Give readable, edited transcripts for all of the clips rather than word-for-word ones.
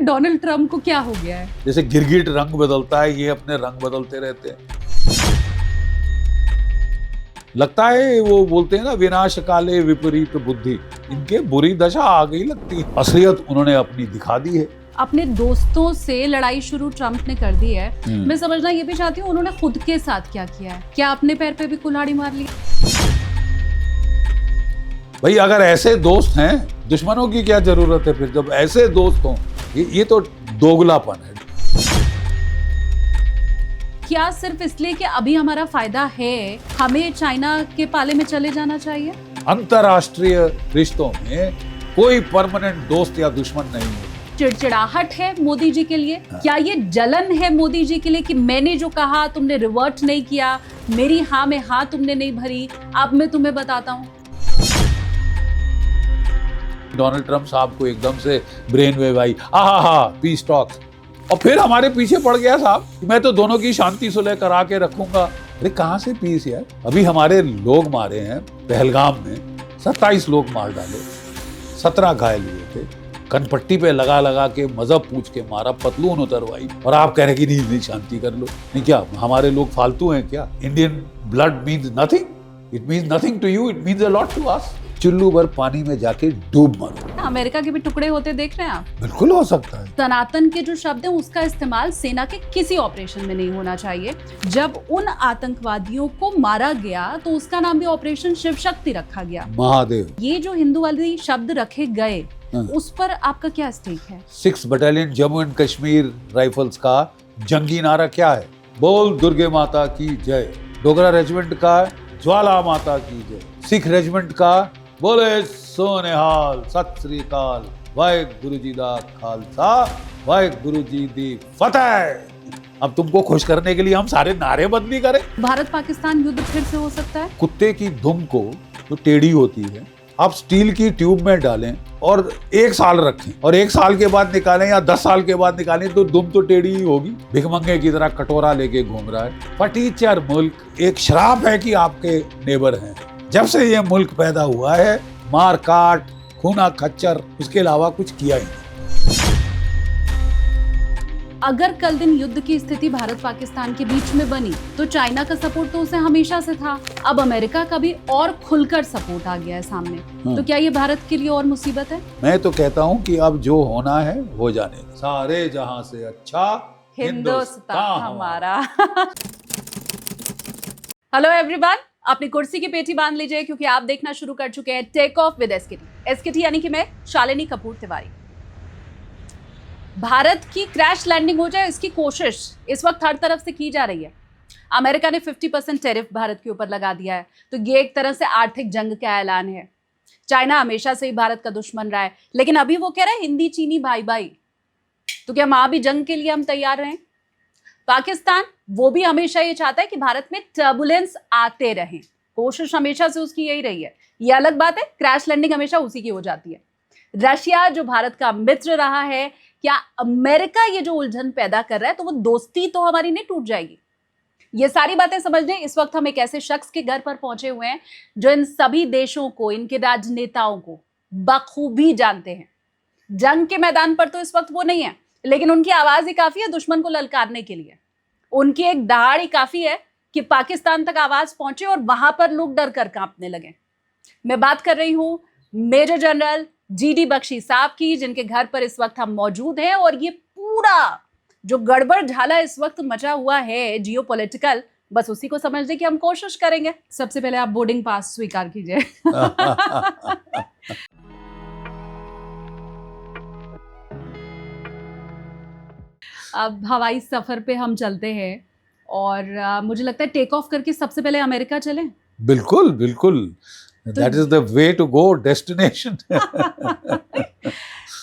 Donald Trump को क्या हो गया है? जैसे गिरगिट रंग बदलता है, ये अपने रंग बदलते रहते हैं। लगता है वो बोलते हैं ना, विनाश काले विपरीत बुद्धि, इनके बुरी दशा आ गई लगती है। असलियत उन्होंने अपनी दिखा दी है। अपने दोस्तों से लड़ाई शुरू ट्रम्प ने कर दी है। मैं समझना ये भी चाहती हूँ उन्होंने खुद के साथ क्या किया है। क्या अपने पैर पे भी कुल्हाड़ी मार ली? भाई अगर ऐसे दोस्त हैं, दुश्मनों की क्या जरूरत है फिर? जब ऐसे दोस्त हों, ये तो दोगलापन है। क्या सिर्फ इसलिए कि अभी हमारा फायदा है हमें चाइना के पाले में चले जाना चाहिए? अंतरराष्ट्रीय रिश्तों में कोई परमानेंट दोस्त या दुश्मन नहीं है। चिड़चिड़ाहट है मोदी जी के लिए? क्या ये जलन है मोदी जी के लिए कि मैंने जो कहा तुमने रिवर्ट नहीं किया, मेरी हाँ में हाँ तुमने नहीं भरी, अब मैं तुम्हें बताता हूँ। डोनाल्ड ट्रम्प साहब को एकदम से ब्रेन वेव आई, पीस टॉक्स, और फिर हमारे पीछे पड़ गया साहब कि मैं तो दोनों की शांति सुलह करा के रखूंगा। अरे कहाँ से पीस यार? अभी हमारे लोग मारे हैं पहलगाम में, 27 लोग मार डाले, 17 घायल हुए थे, कनपट्टी पे लगा लगा के मजहब पूछ के मारा, पतलून उतरवाई, और आप कह रहे कि नहीं शांति कर लो। नहीं, क्या हमारे लोग फालतू हैं क्या? Indian blood means nothing, it means nothing to you, it means a lot to us. चुल्लू भर पानी में जाके डूब मरो। अमेरिका के भी टुकड़े होते देख रहे हैं आप? बिल्कुल हो सकता है। सनातन के जो शब्द हैं उसका इस्तेमाल सेना के किसी ऑपरेशन में नहीं होना चाहिए। जब उन आतंकवादियों को मारा गया तो उसका नाम भी ऑपरेशन शिव शक्ति रखा गया। महादेव। ये जो हिंदू वाले शब्द रखे गए उस पर आपका क्या स्टेक है? 6 battalion Jammu and Kashmir rifles का जंगी नारा क्या है? बोल दुर्गे माता की जय। डोगरा रेजिमेंट का ज्वाला माता की जय। सिख रेजिमेंट का बोले सोनेहाल सत श्री अकाल, वाहेगुरु जी दा खालसा, वाहेगुरु जी दी फतेह। अब तुमको खुश करने के लिए हम सारे नारे बदली करें? भारत पाकिस्तान युद्ध फिर से हो सकता है? कुत्ते की दुम को जो टेढ़ी होती है आप स्टील की ट्यूब में डालें और 1 साल रखें, और 1 साल के बाद निकालें या 10 साल के बाद निकालें, तो दुम तो टेढ़ी ही होगी। भिखमंगे की तरह कटोरा लेके घूम रहा है। फटीचर मुल्क एक श्राप है कि आपके नेबर हैं। जब से ये मुल्क पैदा हुआ है, मार काट, खूना खच्चर, उसके अलावा कुछ किया ही नहीं। अगर कल दिन युद्ध की स्थिति भारत पाकिस्तान के बीच में बनी तो चाइना का सपोर्ट तो उसे हमेशा से था, अब अमेरिका का भी और खुलकर सपोर्ट आ गया है सामने। तो क्या ये भारत के लिए और मुसीबत है? मैं तो कहता हूँ कि अब जो होना है हो जाने। सारे जहां से अच्छा हिंदुस्तान हमारा। हेलो एवरीवन, अपनी कुर्सी की पेटी बांध लीजिए क्योंकि आप देखना शुरू कर चुके हैं take off with SKT. SKT यानी कि मैं शालिनी कपूर तिवारी। भारत की क्रैश लैंडिंग हो जाए इसकी कोशिश इस वक्त हर तरफ से की जा रही है। अमेरिका ने 50% टैरिफ भारत के ऊपर लगा दिया है, तो ये एक तरह से आर्थिक जंग का ऐलान है। चाइना हमेशा से ही भारत का दुश्मन रहा है, लेकिन अभी वो कह रहा है हिंदी चीनी भाई भाई। तो क्या वहां भी जंग के लिए हम तैयार रहें? पाकिस्तान वो भी हमेशा ये चाहता है कि भारत में टर्बुलेंस आते रहें, कोशिश हमेशा से उसकी यही रही है। ये अलग बात है, क्रैश लैंडिंग हमेशा उसी की हो जाती है। रशिया जो भारत का मित्र रहा है, क्या अमेरिका ये जो उलझन पैदा कर रहा है तो वो दोस्ती तो हमारी नहीं टूट जाएगी? ये सारी बातें समझने इस वक्त हम एक ऐसे शख्स के घर पर पहुंचे हुए हैं जो इन सभी देशों को, इनके राजनेताओं को बखूबी जानते हैं। जंग के मैदान पर तो इस वक्त वो नहीं है, लेकिन उनकी आवाज ही काफी है दुश्मन को ललकारने के लिए। उनकी एक दहाड़ ही काफी है कि पाकिस्तान तक आवाज पहुंचे और वहां पर लोग डर कर कांपने लगे। मैं बात कर रही हूं मेजर जनरल जीडी बख्शी साहब की, जिनके घर पर इस वक्त हम मौजूद हैं। और ये पूरा जो गड़बड़ झाला इस वक्त मचा हुआ है जियोपॉलिटिकल, बस उसी को समझने की हम कोशिश करेंगे। सबसे पहले आप बोर्डिंग पास स्वीकार कीजिए। अब हवाई सफर पे हम चलते हैं और मुझे लगता है टेक ऑफ करके सबसे पहले अमेरिका चलें। बिल्कुल बिल्कुल, that is the way to go, destination.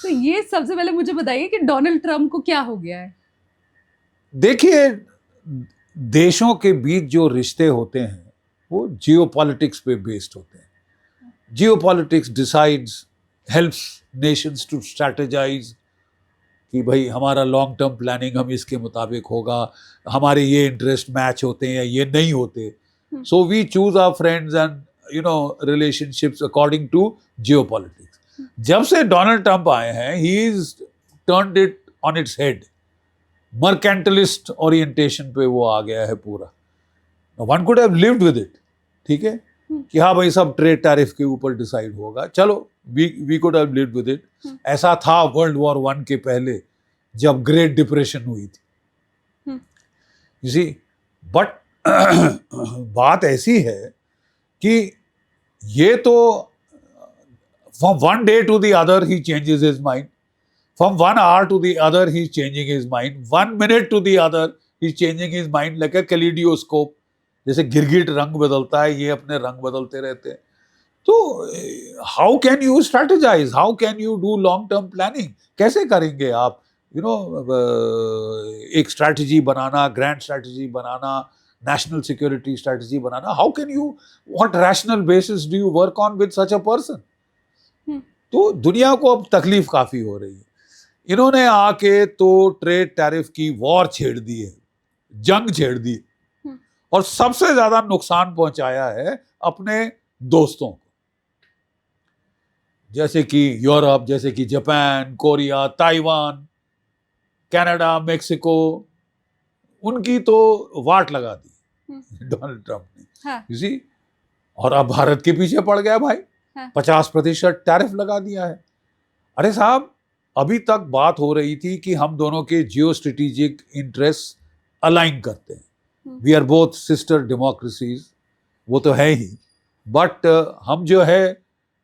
तो ये सबसे पहले मुझे बताइए कि डोनाल्ड ट्रम्प को क्या हो गया है? देखिए, देशों के बीच जो रिश्ते होते हैं वो जियोपॉलिटिक्स पे बेस्ड होते हैं। Geopolitics decides, helps nations to strategise कि भाई हमारा लॉन्ग टर्म प्लानिंग हम इसके मुताबिक होगा, हमारे ये इंटरेस्ट मैच होते हैं या ये नहीं होते। So we choose our friends and relationships according to geopolitics. जब से डोनाल्ड ट्रंप आए हैं, he is turned it on its head, mercantilist orientation पे वो आ गया है पूरा। One could have lived with it, ठीक है, कि हाँ भाई सब ट्रेड टैरिफ के ऊपर डिसाइड होगा, चलो we could have lived with it. ऐसा था वर्ल्ड वॉर 1 के पहले जब ग्रेट डिप्रेशन हुई थी, यू सी। बट बात ऐसी है कि ये तो from one day to the other he changes his mind, from 1 hour to the other he's changing his mind, 1 minute to the other he's changing his mind like a kaleidoscope। जैसे गिरगिट रंग बदलता है, ये अपने रंग बदलते रहते हैं। तो how can you strategise, how can you do long term planning, कैसे करेंगे आप, यू नो, एक strategy banana, grand strategy banana, national security strategy banana, how can you, what rational basis do you work on with such a person. तो दुनिया को अब तकलीफ काफी हो रही है। इन्होंने आके तो ट्रेड टैरिफ की वॉर छेड़ दी है, जंग छेड़ दी, और सबसे ज्यादा नुकसान पहुंचाया है अपने दोस्तों को, जैसे कि यूरोप, जैसे कि Japan, Korea, Taiwan, Canada, Mexico, उनकी तो वाट लगा दी डोनाल्ड ट्रंप ने, हाँ। you see? और अब भारत के पीछे पड़ गया भाई, हाँ। 50% टैरिफ लगा दिया है। अरे साहब, अभी तक बात हो रही थी कि हम दोनों के जियो स्ट्रेटेजिक इंटरेस्ट अलाइन करते हैं, we are both sister democracies, वो तो है ही, बट हम जो है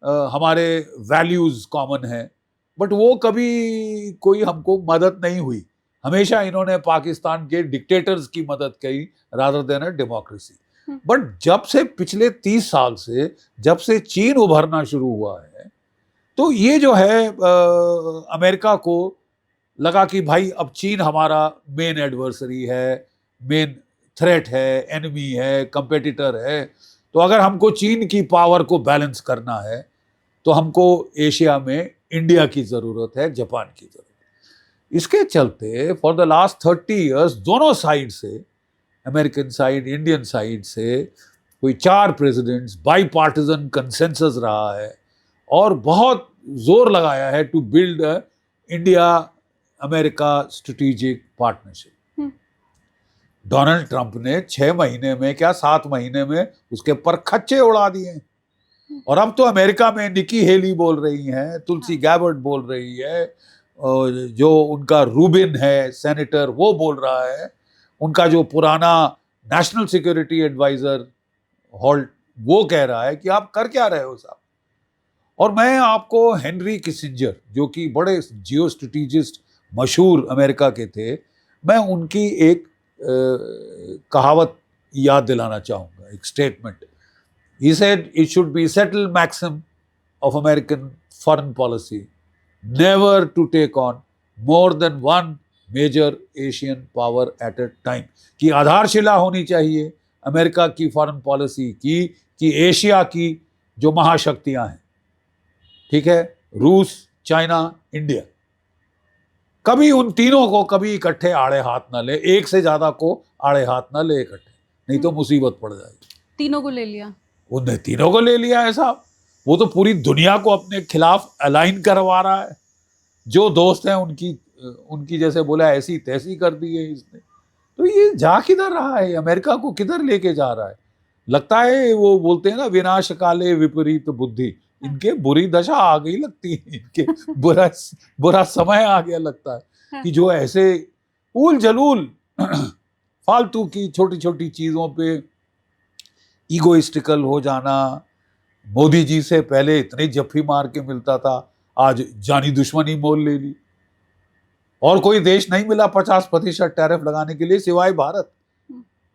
हमारे वैल्यूज कॉमन हैं, बट वो कभी कोई हमको मदद नहीं हुई। हमेशा इन्होंने पाकिस्तान के डिक्टेटर्स की मदद की rather than a democracy. But जब से पिछले 30 साल से, जब से चीन उभरना शुरू हुआ है, तो ये जो है अमेरिका को लगा कि भाई अब चीन हमारा मेन एडवर्सरी है, मेन थ्रेट है, एनिमी है, कंपेटिटर है। तो अगर हमको चीन की पावर को बैलेंस करना है तो हमको एशिया में इंडिया की ज़रूरत है, जापान की ज़रूरत है। इसके चलते फॉर द लास्ट 30 इयर्स दोनों साइड से, अमेरिकन साइड, इंडियन साइड से, कोई 4 प्रेसिडेंट्स, बाई पार्टिजन कंसेंसस रहा है और बहुत जोर लगाया है to build India America strategic partnership. Donald Trump ने 6 महीने में क्या 7 महीने में उसके पर खच्चे उड़ा दिए। और अब तो अमेरिका में निकी हेली बोल रही हैं, तुलसी गैबर्ट बोल रही है, और जो उनका रूबिन है सेनेटर वो बोल रहा है, उनका जो पुराना नेशनल सिक्योरिटी एडवाइजर हॉल्ट वो कह रहा है कि आप कर क्या रहे हो साहब। और मैं आपको हेनरी किसिंजर, जो कि बड़े जियो स्ट्रेटेजिस्ट मशहूर अमेरिका के थे, मैं उनकी एक कहावत याद दिलाना चाहूँगा, एक statement. He said it should be settled maxim of American foreign policy never to take on more than one major Asian power at a time। कि आधारशिला होनी चाहिए अमेरिका की फॉरेन पॉलिसी की कि एशिया की जो महाशक्तियां हैं, ठीक है, रूस, चाइना, इंडिया, कभी उन तीनों को कभी इकट्ठे आड़े हाथ ना ले, एक से ज्यादा को आड़े हाथ ना ले इकट्ठे, नहीं तो मुसीबत पड़ जाएगी। तीनों को ले लिया, उनने तीनों को ले लिया है साहब। वो तो पूरी दुनिया को अपने खिलाफ अलाइन करवा रहा है। जो दोस्त हैं उनकी जैसे बोला ऐसी तैसी कर दी है इसने। तो ये जा किधर रहा है, अमेरिका को किधर लेके जा रहा है। लगता है वो बोलते हैं ना, विनाश काले विपरीत बुद्धि, इनके बुरी दशा आ गई लगती है, इनके बुरा समय आ गया लगता है कि जो ऐसे उल जलूल फालतू की छोटी छोटी चीजों पे ईगोइस्टिकल हो जाना। मोदी जी से पहले इतनी जफ्फी मार के मिलता था, आज जानी दुश्मनी मोल ले ली। और कोई देश नहीं मिला 50% टैरिफ लगाने के लिए सिवाय भारत,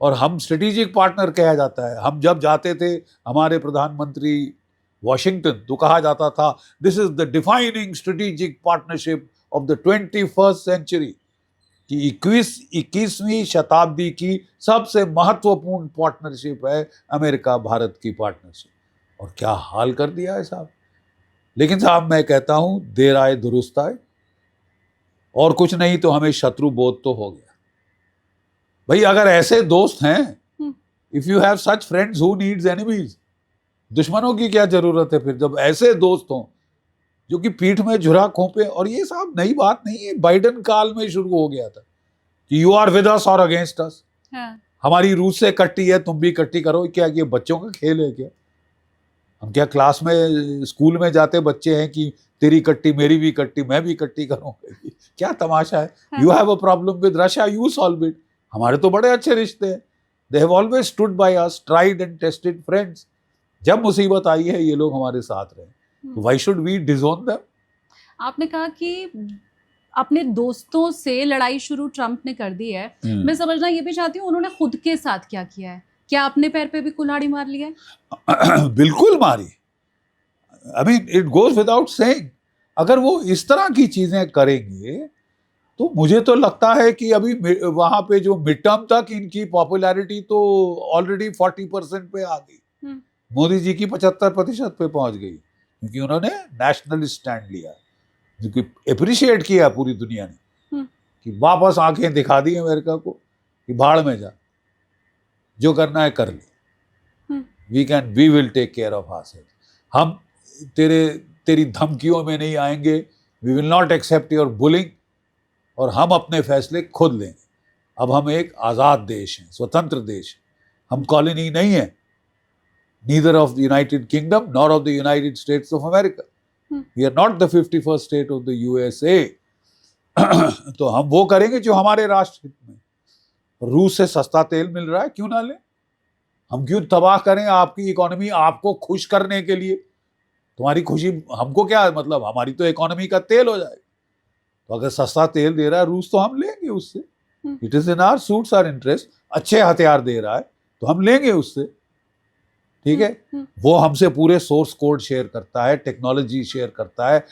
और हम स्ट्रेटेजिक पार्टनर कहा जाता है। हम जब जाते थे हमारे प्रधानमंत्री वॉशिंगटन, तो कहा जाता था this is the defining strategic partnership of the 21st century, कि 21वीं शताब्दी की सबसे महत्वपूर्ण पार्टनरशिप है अमेरिका भारत की पार्टनरशिप। और क्या हाल कर दिया है साहब। लेकिन साहब मैं कहता हूं देर आए दुरुस्त आए, और कुछ नहीं तो हमें शत्रु बोध तो हो गया। भाई अगर ऐसे दोस्त हैं, if you have such friends who needs enemies, दुश्मनों की क्या जरूरत है फिर, जब ऐसे दोस्त हों जो कि पीठ में झुरा खोपे, और ये साहब नई बात नहीं है, बाइडेन काल में शुरू हो गया था कि यू आर विद अस और अगेंस्ट अस। हाँ, हमारी रूस से कट्टी है, तुम भी कट्टी करो। क्या ये बच्चों का खेल है क्या? हम क्या क्लास में स्कूल में जाते बच्चे हैं कि तेरी कट्टी मेरी भी कट्टी, मैं भी कट्टी करूंगा? क्या तमाशा है? हाँ। You have a problem with Russia, you solve it. हमारे तो बड़े अच्छे रिश्ते हैं। They have always stood by us, tried and tested friends. जब मुसीबत आई है ये लोग हमारे साथ रहे, तो why should we disown them? आपने कहा कि अपने दोस्तों से लड़ाई शुरू ट्रम्प ने कर दी है। मैं समझना ये भी चाहती हूँ उन्होंने खुद के साथ क्या किया है। क्या अपने पैर पे भी कुल्हाड़ी मार लिया है? बिल्कुल मारी। I mean it goes without saying. अगर वो इस तरह की चीजें करेंगे तो मुझे तो लगता है कि अभी वहां पे जो मिड टर्म तक इनकी पॉपुलैरिटी तो ऑलरेडी 40% पे आ गई। मोदी जी की 75% पे पहुंच गई, क्योंकि उन्होंने नेशनल स्टैंड लिया, जो कि अप्रिशिएट किया पूरी दुनिया ने, कि वापस आंखें दिखा दी अमेरिका को कि भाड़ में जा, जो करना है कर ले, we will take care of ourselves. हम तेरी धमकियों में नहीं आएंगे, we will not accept your bullying, और हम अपने फैसले खुद लेंगे। अब हम एक आज़ाद देश हैं, स्वतंत्र देश हैं, हम कॉलोनी नहीं है, neither of the United Kingdom nor of the United States of America. We are not the 51st state of the USA. तो हम वो करेंगे जो हमारे राष्ट्र हित में। रूस से सस्ता तेल मिल रहा है, क्यों ना लें? हम क्यों तबाह करें आपकी इकोनॉमी आपको खुश करने के लिए? तुम्हारी खुशी हमको क्या मतलब? हमारी तो इकोनॉमी का तेल हो जाएगा। तो अगर सस्ता तेल दे रहा है रूस तो हम लेंगे उससे। It is in our suits our interest. अच्छे हथियार दे रहा है तो हम लेंगे उससे, ठीक है? वो हमसे पूरे सोर्स कोड शेयर करता है, टेक्नोलॉजी शेयर करता है,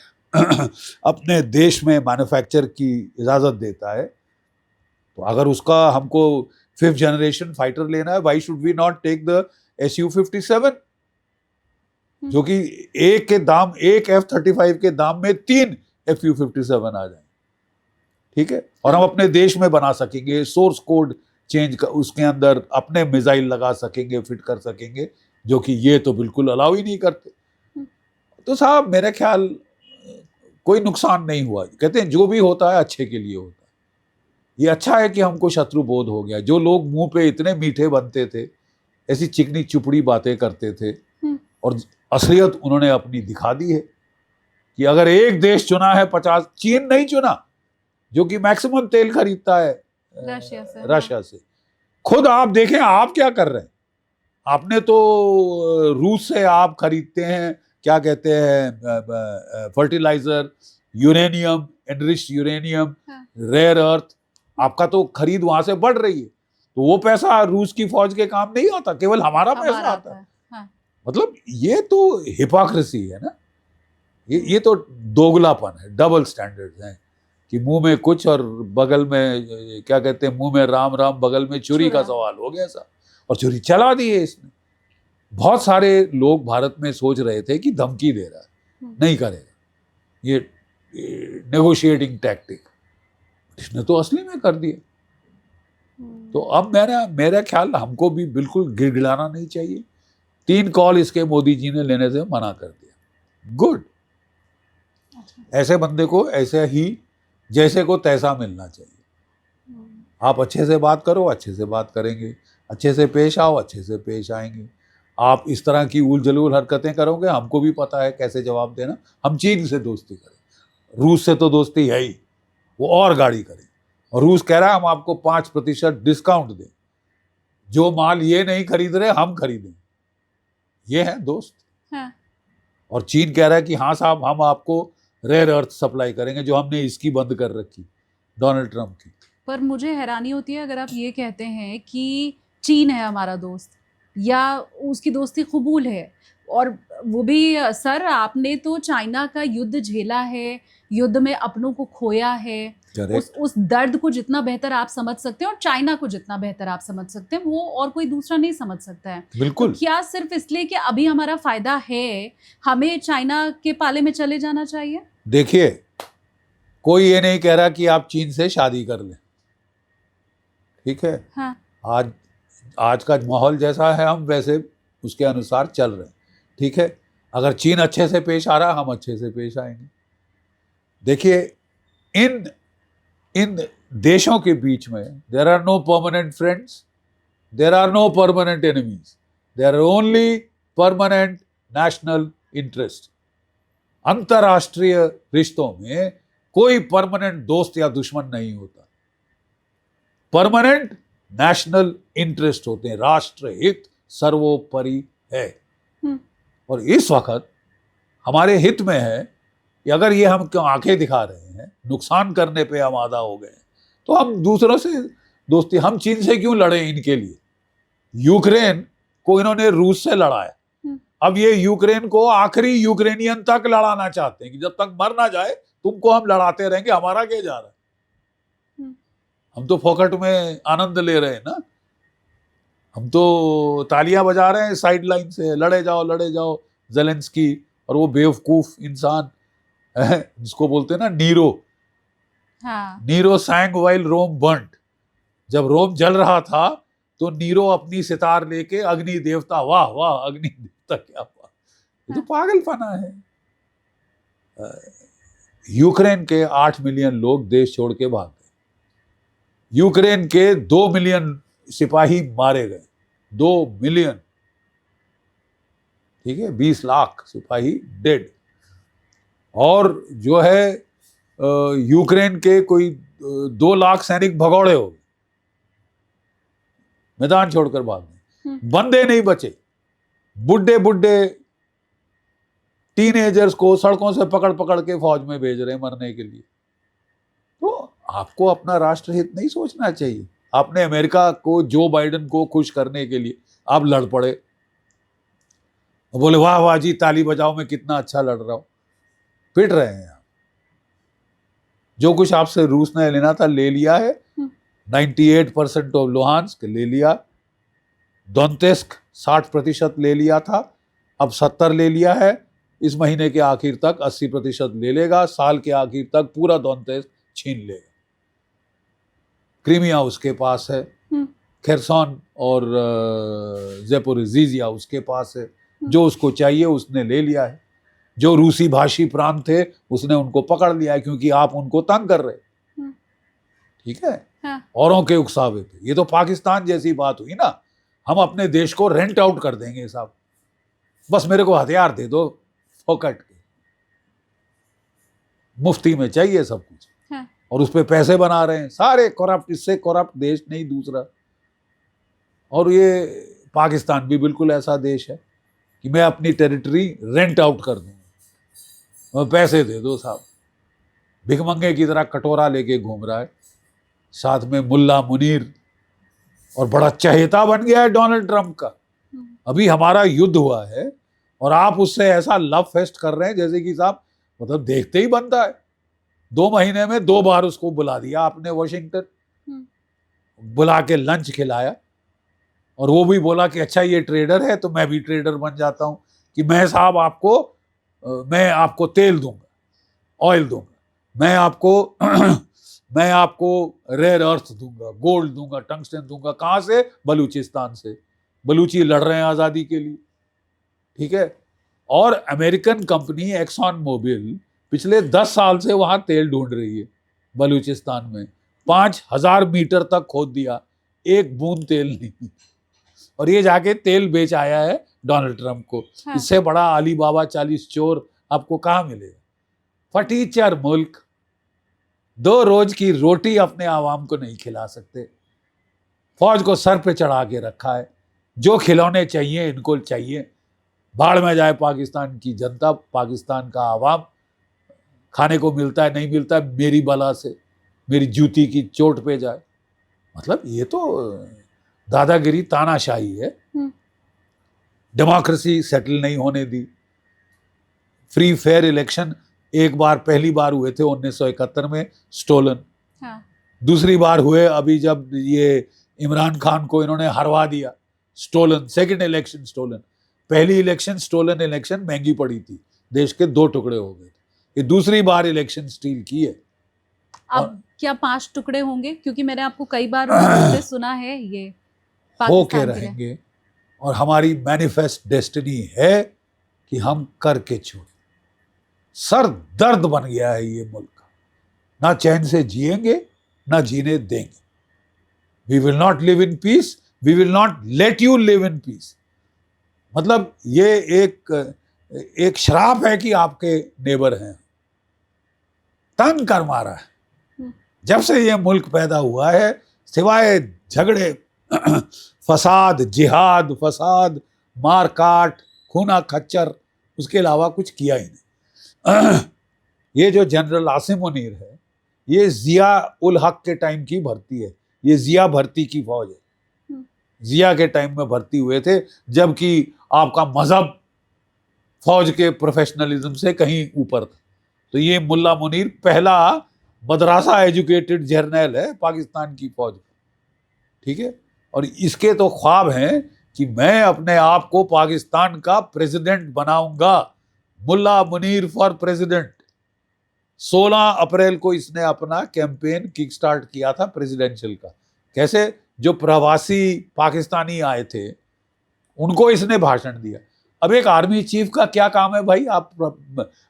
अपने देश में मैन्युफैक्चर की इजाजत देता है। तो अगर उसका हमको 5th जनरेशन फाइटर लेना है, why should we not take the Su-57, जो कि एक F-35 के दाम में 3 Fu-57 आ जाए, ठीक है? और हम अपने देश में बना सकेंगे, सोर्स कोड चेंज कर, उसके अंदर अपने मिसाइल लगा सकेंगे, फिट कर सकेंगे, जो कि ये तो बिल्कुल अलाउ ही नहीं करते। तो साहब मेरा ख्याल कोई नुकसान नहीं हुआ। कहते हैं जो भी होता है अच्छे के लिए होता है। ये अच्छा है कि हमको शत्रु बोध हो गया। जो लोग मुंह पे इतने मीठे बनते थे, ऐसी चिकनी चुपड़ी बातें करते थे, और असलियत उन्होंने अपनी दिखा दी है कि अगर एक देश चुना है 50, चीन नहीं चुना, जो कि मैक्सिमम तेल खरीदता है रशिया से। खुद आप देखें आप क्या कर रहे हैं। आपने तो रूस से आप खरीदते हैं, क्या कहते हैं, fertiliser, uranium, enriched uranium, rare earth, आपका तो खरीद वहां से बढ़ रही है। तो वो पैसा रूस की फौज के काम नहीं आता, केवल हमारा पैसा आता है। मतलब ये तो हिपोक्रेसी है ना, ये तो दोगलापन है, डबल स्टैंडर्ड्स हैं कि मुंह में कुछ और बगल में, क्या कहते हैं, मुंह में राम राम बगल में चोरी का सवाल हो गया सा, और चोरी चला दी है इसने। बहुत सारे लोग भारत में सोच रहे थे कि धमकी दे रहा है, नहीं करेगा, ये नेगोशिएटिंग टैक्टिक, इसने तो असली में कर दिया। तो अब मेरा ख्याल हमको भी बिल्कुल गिड़गिड़ाना नहीं चाहिए। 3 कॉल इसके मोदी जी ने लेने से मना कर दिया। गुड। ऐसे बंदे को ऐसे ही जैसे को तैसा मिलना चाहिए। आप अच्छे से बात करो, अच्छे से बात करेंगे, अच्छे से पेश आओ, अच्छे से पेश आएंगे। आप इस तरह की उल जलूल हरकतें करोगे, हमको भी पता है कैसे जवाब देना। हम चीन से दोस्ती करें, रूस से तो दोस्ती है ही, वो और गाड़ी करें। और रूस कह रहा है हम आपको 5% डिस्काउंट दें, जो माल ये नहीं खरीद रहे हम खरीदें। ये है दोस्त। हाँ। और चीन कह रहा है कि हाँ साहब हम आपको रेयर अर्थ सप्लाई करेंगे, जो हमने इसकी बंद कर रखी, डोनाल्ड ट्रंप की। पर मुझे हैरानी होती है अगर आप ये कहते हैं कि चीन है हमारा दोस्त या उसकी दोस्ती कबूल है, और वो भी सर आपने तो चाइना का युद्ध झेला है, युद्ध में अपनों को खोया है। उस दर्द को जितना बेहतर आप समझ सकते हैं और चाइना को जितना बेहतर आप समझ सकते हैं, वो और कोई दूसरा नहीं समझ सकता है। बिल्कुल। तो क्या सिर्फ इसलिए कि अभी हमारा फायदा है हमें चाइना के पाले में चले जाना चाहिए? देखिए, कोई ये नहीं कह रहा कि आप चीन से शादी कर लें, ठीक है? हाँ। आज का माहौल जैसा है हम वैसे उसके अनुसार चल रहे हैं, ठीक है? अगर चीन अच्छे से पेश आ रहा है, हम अच्छे से पेश आएंगे। देखिए, इन इन देशों के बीच में there are no permanent friends, there are no permanent enemies, there are only permanent national interest. अंतरराष्ट्रीय रिश्तों में कोई परमानेंट दोस्त या दुश्मन नहीं होता, परमानेंट नेशनल इंटरेस्ट होते हैं, राष्ट्र हित सर्वोपरि है। और इस वक्त हमारे हित में है कि अगर ये हम क्यों आंखें दिखा रहे हैं, नुकसान करने पे हम आदा हो गए, तो हम दूसरों से दोस्ती, हम चीन से क्यों लड़े इनके लिए? यूक्रेन को इन्होंने रूस से लड़ाया, अब ये यूक्रेन को आखिरी यूक्रेनियन तक लड़ाना चाहते हैं कि जब तक मर ना जाए तुमको हम लड़ाते रहेंगे, हमारा क्या जा रहा है? हम तो फोकट में आनंद ले रहे हैं ना, हम तो तालियां बजा रहे हैं साइड लाइन से, लड़े जाओ ज़ेलेंस्की और वो बेवकूफ इंसान जिसको बोलते हैं ना नीरो। हाँ। नीरो सैंग वाइल रोम बर्न्ड, जब रोम जल रहा था तो नीरो अपनी सितार लेके अग्नि देवता, वाह वाह अग्नि देवता क्या हुआ, ये तो पागलपना है। यूक्रेन के 8 मिलियन लोग देश छोड़ के भाग गए, यूक्रेन के 2 मिलियन सिपाही मारे गए, 2 मिलियन, ठीक है, 20 लाख सिपाही डेड। और जो है यूक्रेन के कोई 2 लाख सैनिक भगौड़े हो गए, मैदान छोड़कर भाग गए, बंदे नहीं बचे, बुड्ढे बुड्ढे टीनेजर्स को सड़कों से पकड़ पकड़ के फौज में भेज रहे हैं मरने के लिए। तो आपको अपना राष्ट्रहित नहीं सोचना चाहिए। आपने अमेरिका को, जो बाइडेन को खुश करने के लिए आप लड़ पड़े, बोले वाह वाह जी ताली बजाओ, मैं कितना अच्छा लड़ रहा हूं, पिट रहे हैं आप। जो कुछ आपसे रूस ने लेना था ले लिया है, 98% ऑफ लुहांस्क ले लिया, दोनेत्स्क 60% ले लिया था, अब 70 ले लिया है, इस महीने के आखिर तक 80% ले लेगा, साल के आखिर तक पूरा दोनेत्स्क छीन लेगा। क्रीमिया उसके पास है, खेरसॉन और ज़ेपोरिज़िया उसके पास है, जो उसको चाहिए उसने ले लिया है। जो रूसी भाषी प्रांत थे उसने उनको पकड़ लिया है, क्योंकि आप उनको तंग कर रहे, ठीक है, हाँ। औरों के उकसावे पे। ये तो पाकिस्तान जैसी बात हुई ना, हम अपने देश को रेंट आउट कर देंगे साहब, बस मेरे को हथियार दे दो, फोकट के, मुफ्ती में चाहिए सब कुछ, हाँ। और उस पर पैसे बना रहे हैं सारे करप्ट, इससे करप्ट देश नहीं दूसरा। और ये पाकिस्तान भी बिल्कुल ऐसा देश है कि मैं अपनी टेरिटरी रेंट आउट कर दूंगा, पैसे दे दो साहब। भिखमंगे की तरह कटोरा लेके घूम रहा है, साथ में मुल्ला मुनीर, और बड़ा चहेता बन गया है डोनाल्ड ट्रंप का। अभी हमारा युद्ध हुआ है और आप उससे ऐसा लव फेस्ट कर रहे हैं जैसे कि साहब मतलब देखते ही बनता है। 2 महीने में 2 बार उसको बुला दिया आपने वाशिंगटन, बुला के लंच खिलाया, और वो भी बोला कि अच्छा ये ट्रेडर है तो मैं भी ट्रेडर बन जाता हूं, कि मैं साहब मैं आपको तेल दूंगा, ऑयल दूंगा, मैं आपको रेयर अर्थ दूंगा, गोल्ड दूंगा, टंगस्टन दूंगा। कहां से? बलूचिस्तान से। बलूची लड़ रहे हैं आज़ादी के लिए, ठीक है। और अमेरिकन कंपनी एक्सॉन मोबिल पिछले 10 साल से वहां तेल ढूंढ रही है बलूचिस्तान में, 5000 मीटर तक खोद दिया, एक बूंद तेल नहीं, और ये जाके तेल बेच आया है डोनाल्ड ट्रंप को। हाँ। इससे बड़ा अली बाबा 40 चोर आपको कहाँ मिलेगा? फटीचर मुल्क, 2 रोज की रोटी अपने आवाम को नहीं खिला सकते, फौज को सर पे चढ़ा के रखा है, जो खिलौने चाहिए इनको चाहिए। भाड़ में जाए पाकिस्तान की जनता, पाकिस्तान का आवाम, खाने को मिलता है नहीं मिलता है मेरी बला से, मेरी जूती की चोट पे जाए। मतलब ये तो दादागिरी, तानाशाही है। डेमोक्रेसी सेटल नहीं होने दी। फ्री फेयर इलेक्शन एक बार, पहली बार हुए थे 1971 में, स्टोलन। हाँ। दूसरी बार हुए अभी जब ये इमरान खान को इन्होंने हरवा दिया, स्टोलन। Second election stolen. पहली इलेक्शन स्टोलन इलेक्शन महंगी पड़ी थी, देश के 2 टुकड़े हो गए थे। ये दूसरी बार इलेक्शन स्टील की है। अब क्या 5 टुकड़े होंगे? क्योंकि मैंने आपको कई बार बोलते सुना है ये होके पाकिस्तान के लिए। रहेंगे, और हमारी मैनिफेस्ट डेस्टिनी है कि हम करके छोड़, सर दर्द बन गया है ये मुल्क का, ना चैन से जिएंगे ना जीने देंगे। We will not live in peace, we will not let you live in peace. मतलब ये एक श्राप है कि आपके नेबर हैं, तंग कर मारा है। जब से ये मुल्क पैदा हुआ है सिवाय झगड़े, फसाद, जिहाद, फसाद, मार काट, खूना खच्चर, उसके अलावा कुछ किया ही नहीं। ये जो जनरल आसिम मुनीर है ये जिया उल हक के टाइम की भर्ती है, ये जिया भर्ती की फौज है। जिया के टाइम में भर्ती हुए थे जबकि आपका मजहब फौज के प्रोफेशनलिज्म से कहीं ऊपर था। तो ये मुल्ला मुनीर पहला मदरसा एजुकेटेड जर्नल है पाकिस्तान की फौज, ठीक है। और इसके तो ख्वाब हैं कि मैं अपने आप को पाकिस्तान का प्रेसिडेंट बनाऊंगा, मुल्ला मुनीर फॉर प्रेसिडेंट। 16 अप्रैल को इसने अपना कैंपेन किक स्टार्ट किया था प्रेसिडेंशियल का। कैसे? जो प्रवासी पाकिस्तानी आए थे उनको इसने भाषण दिया। अब एक आर्मी चीफ का क्या काम है भाई? आप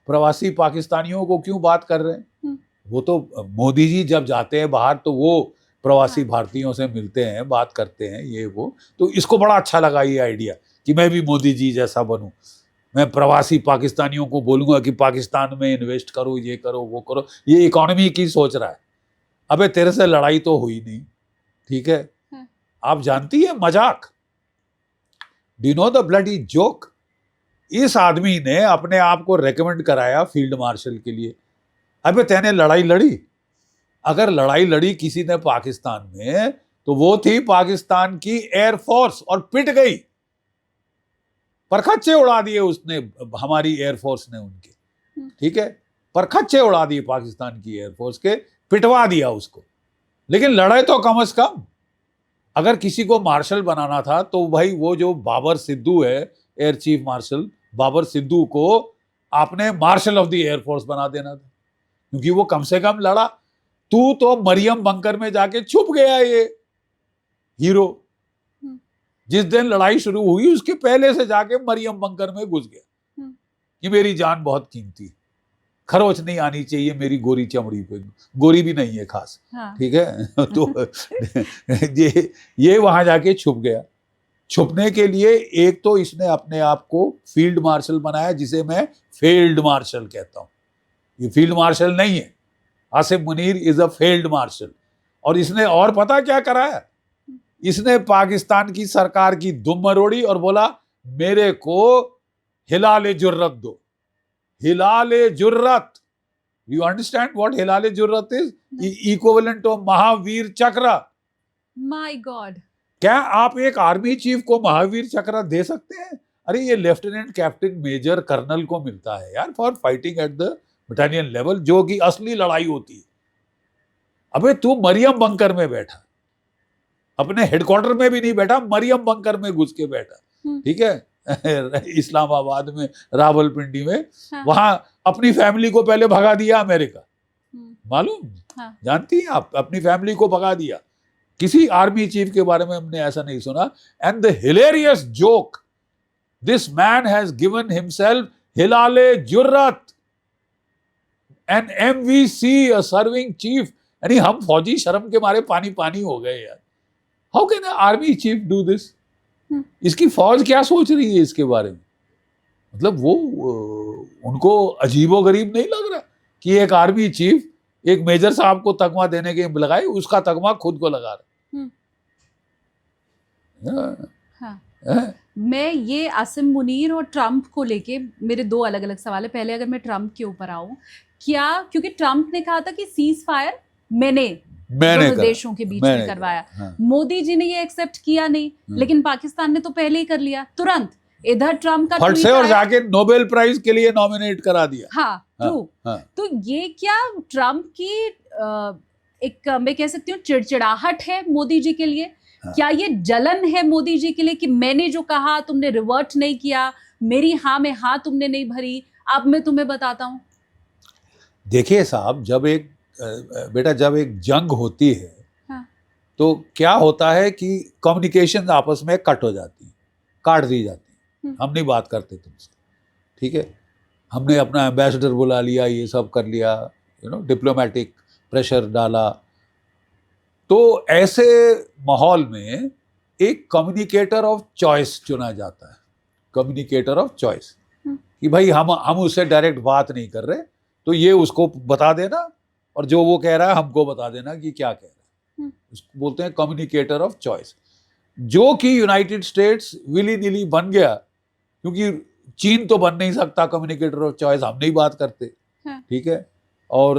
प्रवासी पाकिस्तानियों को क्यों बात कर रहे हैं? वो तो मोदी जी जब जाते हैं बाहर तो वो प्रवासी भारतीयों से मिलते हैं, बात करते हैं, ये वो। तो इसको बड़ा अच्छा लगा ये आइडिया कि मैं भी मोदी जी जैसा बनूं, मैं प्रवासी पाकिस्तानियों को बोलूंगा कि पाकिस्तान में इन्वेस्ट करो, ये करो, वो करो। ये इकोनॉमी की सोच रहा है। अबे तेरे से लड़ाई तो हुई नहीं, ठीक है? आप जानती है मजाक, do you know the bloody joke? इस आदमी ने अपने आप को रेकमेंड कराया फील्ड मार्शल के लिए। अबे तेने लड़ाई लड़ी? अगर लड़ाई लड़ी किसी ने पाकिस्तान में तो वो थी पाकिस्तान की एयरफोर्स और पिट गई। परखच्चे उड़ा दिए उसने, हमारी एयरफोर्स ने उनके, ठीक है, परखच्चे उड़ा दिए पाकिस्तान की एयरफोर्स के, पिटवा दिया उसको। लेकिन लड़ाई तो कम से कम। अगर किसी को मार्शल बनाना था तो भाई वो जो बाबर सिद्धू है, air chief marshal Babar Sidhu को आपने मार्शल ऑफ द एयरफोर्स बना देना था, क्योंकि वो कम से कम लड़ा। तू तो मरियम बंकर में जाके छुप गया ये हीरो। जिस दिन लड़ाई शुरू हुई उसके पहले से जाके मरियम बंकर में घुस गया कि मेरी जान बहुत कीमती, खरोच नहीं आनी चाहिए मेरी गोरी चमड़ी पे। गोरी भी नहीं है खास, हाँ। ठीक है। तो ये वहां जाके छुप गया। छुपने के लिए एक तो इसने अपने आप को फील्ड मार्शल बनाया, जिसे मैं फेल्ड मार्शल कहता हूं। ये फील्ड मार्शल नहीं है, Asim Munir is a failed marshal. और इसने और पता क्या कराया? इसने पाकिस्तान की सरकार की दुम मरोड़ी और बोला मेरे को हिलाले जुर्रत दो। Hilal-e Jurat, you understand what Hilal-e Jurat is? Equivalent of Mahavir Chakra. My God, क्या आप एक आर्मी चीफ को महावीर चक्र दे सकते हैं? अरे ये लेफ्टिनेंट कैप्टन मेजर कर्नल को मिलता है यार, for fighting at the battalion level, जो कि असली लड़ाई होती है। अबे तू मरियम बंकर में बैठा, अपने हेडक्वार्टर में भी नहीं बैठा, मरियम बंकर में घुस के बैठा, ठीक है, इस्लामाबाद में, रावलपिंडी में। हाँ। वहां अपनी फैमिली को पहले भगा दिया अमेरिका, मालूम? हाँ। जानती हैं आप? अपनी फैमिली को भगा दिया। किसी आर्मी चीफ के बारे में हमने ऐसा नहीं सुना। And the hilarious joke, this man has given himself Hilal-e Jurat, an MVC, a serving chief. यानी हम फौजी शर्म के मारे पानी पानी हो गए यार। How can army chief do this? इसकी फौज क्या सोच रही है इसके बारे में? मतलब वो उनको अजीबोगरीब नहीं लग रहा कि एक आर्मी चीफ एक मेजर साहब को तगमा देने के लगाए, उसका तगमा खुद को लगा रहा। हाँ। मैं ये आसिम मुनीर और ट्रंप को लेके मेरे दो अलग अलग सवाल है। पहले अगर मैं ट्रंप के ऊपर आऊं, क्या, क्योंकि ट्रंप ने कहा था कि सीज फायर मैंने दोनों देशों के बीच में करवाया। हाँ। मोदी जी ने ये एक्सेप्ट किया नहीं, लेकिन पाकिस्तान ने तो पहले ही कर लिया तुरंत। इधर ट्रंप का फट से और जाके नोबेल प्राइज के लिए नॉमिनेट करा दिया। हाँ, ट्रू। हाँ। तो ये क्या ट्रंप की एक, मैं कह सकती हूँ, चिड़चिड़ाहट है मोदी जी के लिए? हाँ। क्या ये जलन है मोदी जी के लिए कि मैंने जो कहा तुमने रिवर्ट नहीं किया, मेरी हाँ में हाँ तुमने नहीं भरी, अब मैं तुम्हें बताता हूँ? देखिए साहब, जब एक बेटा जब एक जंग होती है, हाँ, तो क्या होता है कि कम्युनिकेशन आपस में कट हो जाती है, काट दी जाती है। हम नहीं बात करते तुमसे, ठीक है, हमने अपना एम्बेसडर बुला लिया, ये सब कर लिया, डिप्लोमेटिक प्रेशर डाला। तो ऐसे माहौल में एक कम्युनिकेटर ऑफ चॉइस चुना जाता है, कम्युनिकेटर ऑफ चॉइस, कि भाई हम उससे डायरेक्ट बात नहीं कर रहे, तो ये उसको बता देना और जो वो कह रहा है हमको बता देना कि क्या कह रहा है। उसको बोलते हैं कम्युनिकेटर ऑफ चॉइस, जो कि यूनाइटेड स्टेट्स विली निली बन गया, क्योंकि चीन तो बन नहीं सकता कम्युनिकेटर ऑफ चॉइस, हम नहीं बात करते, ठीक है, और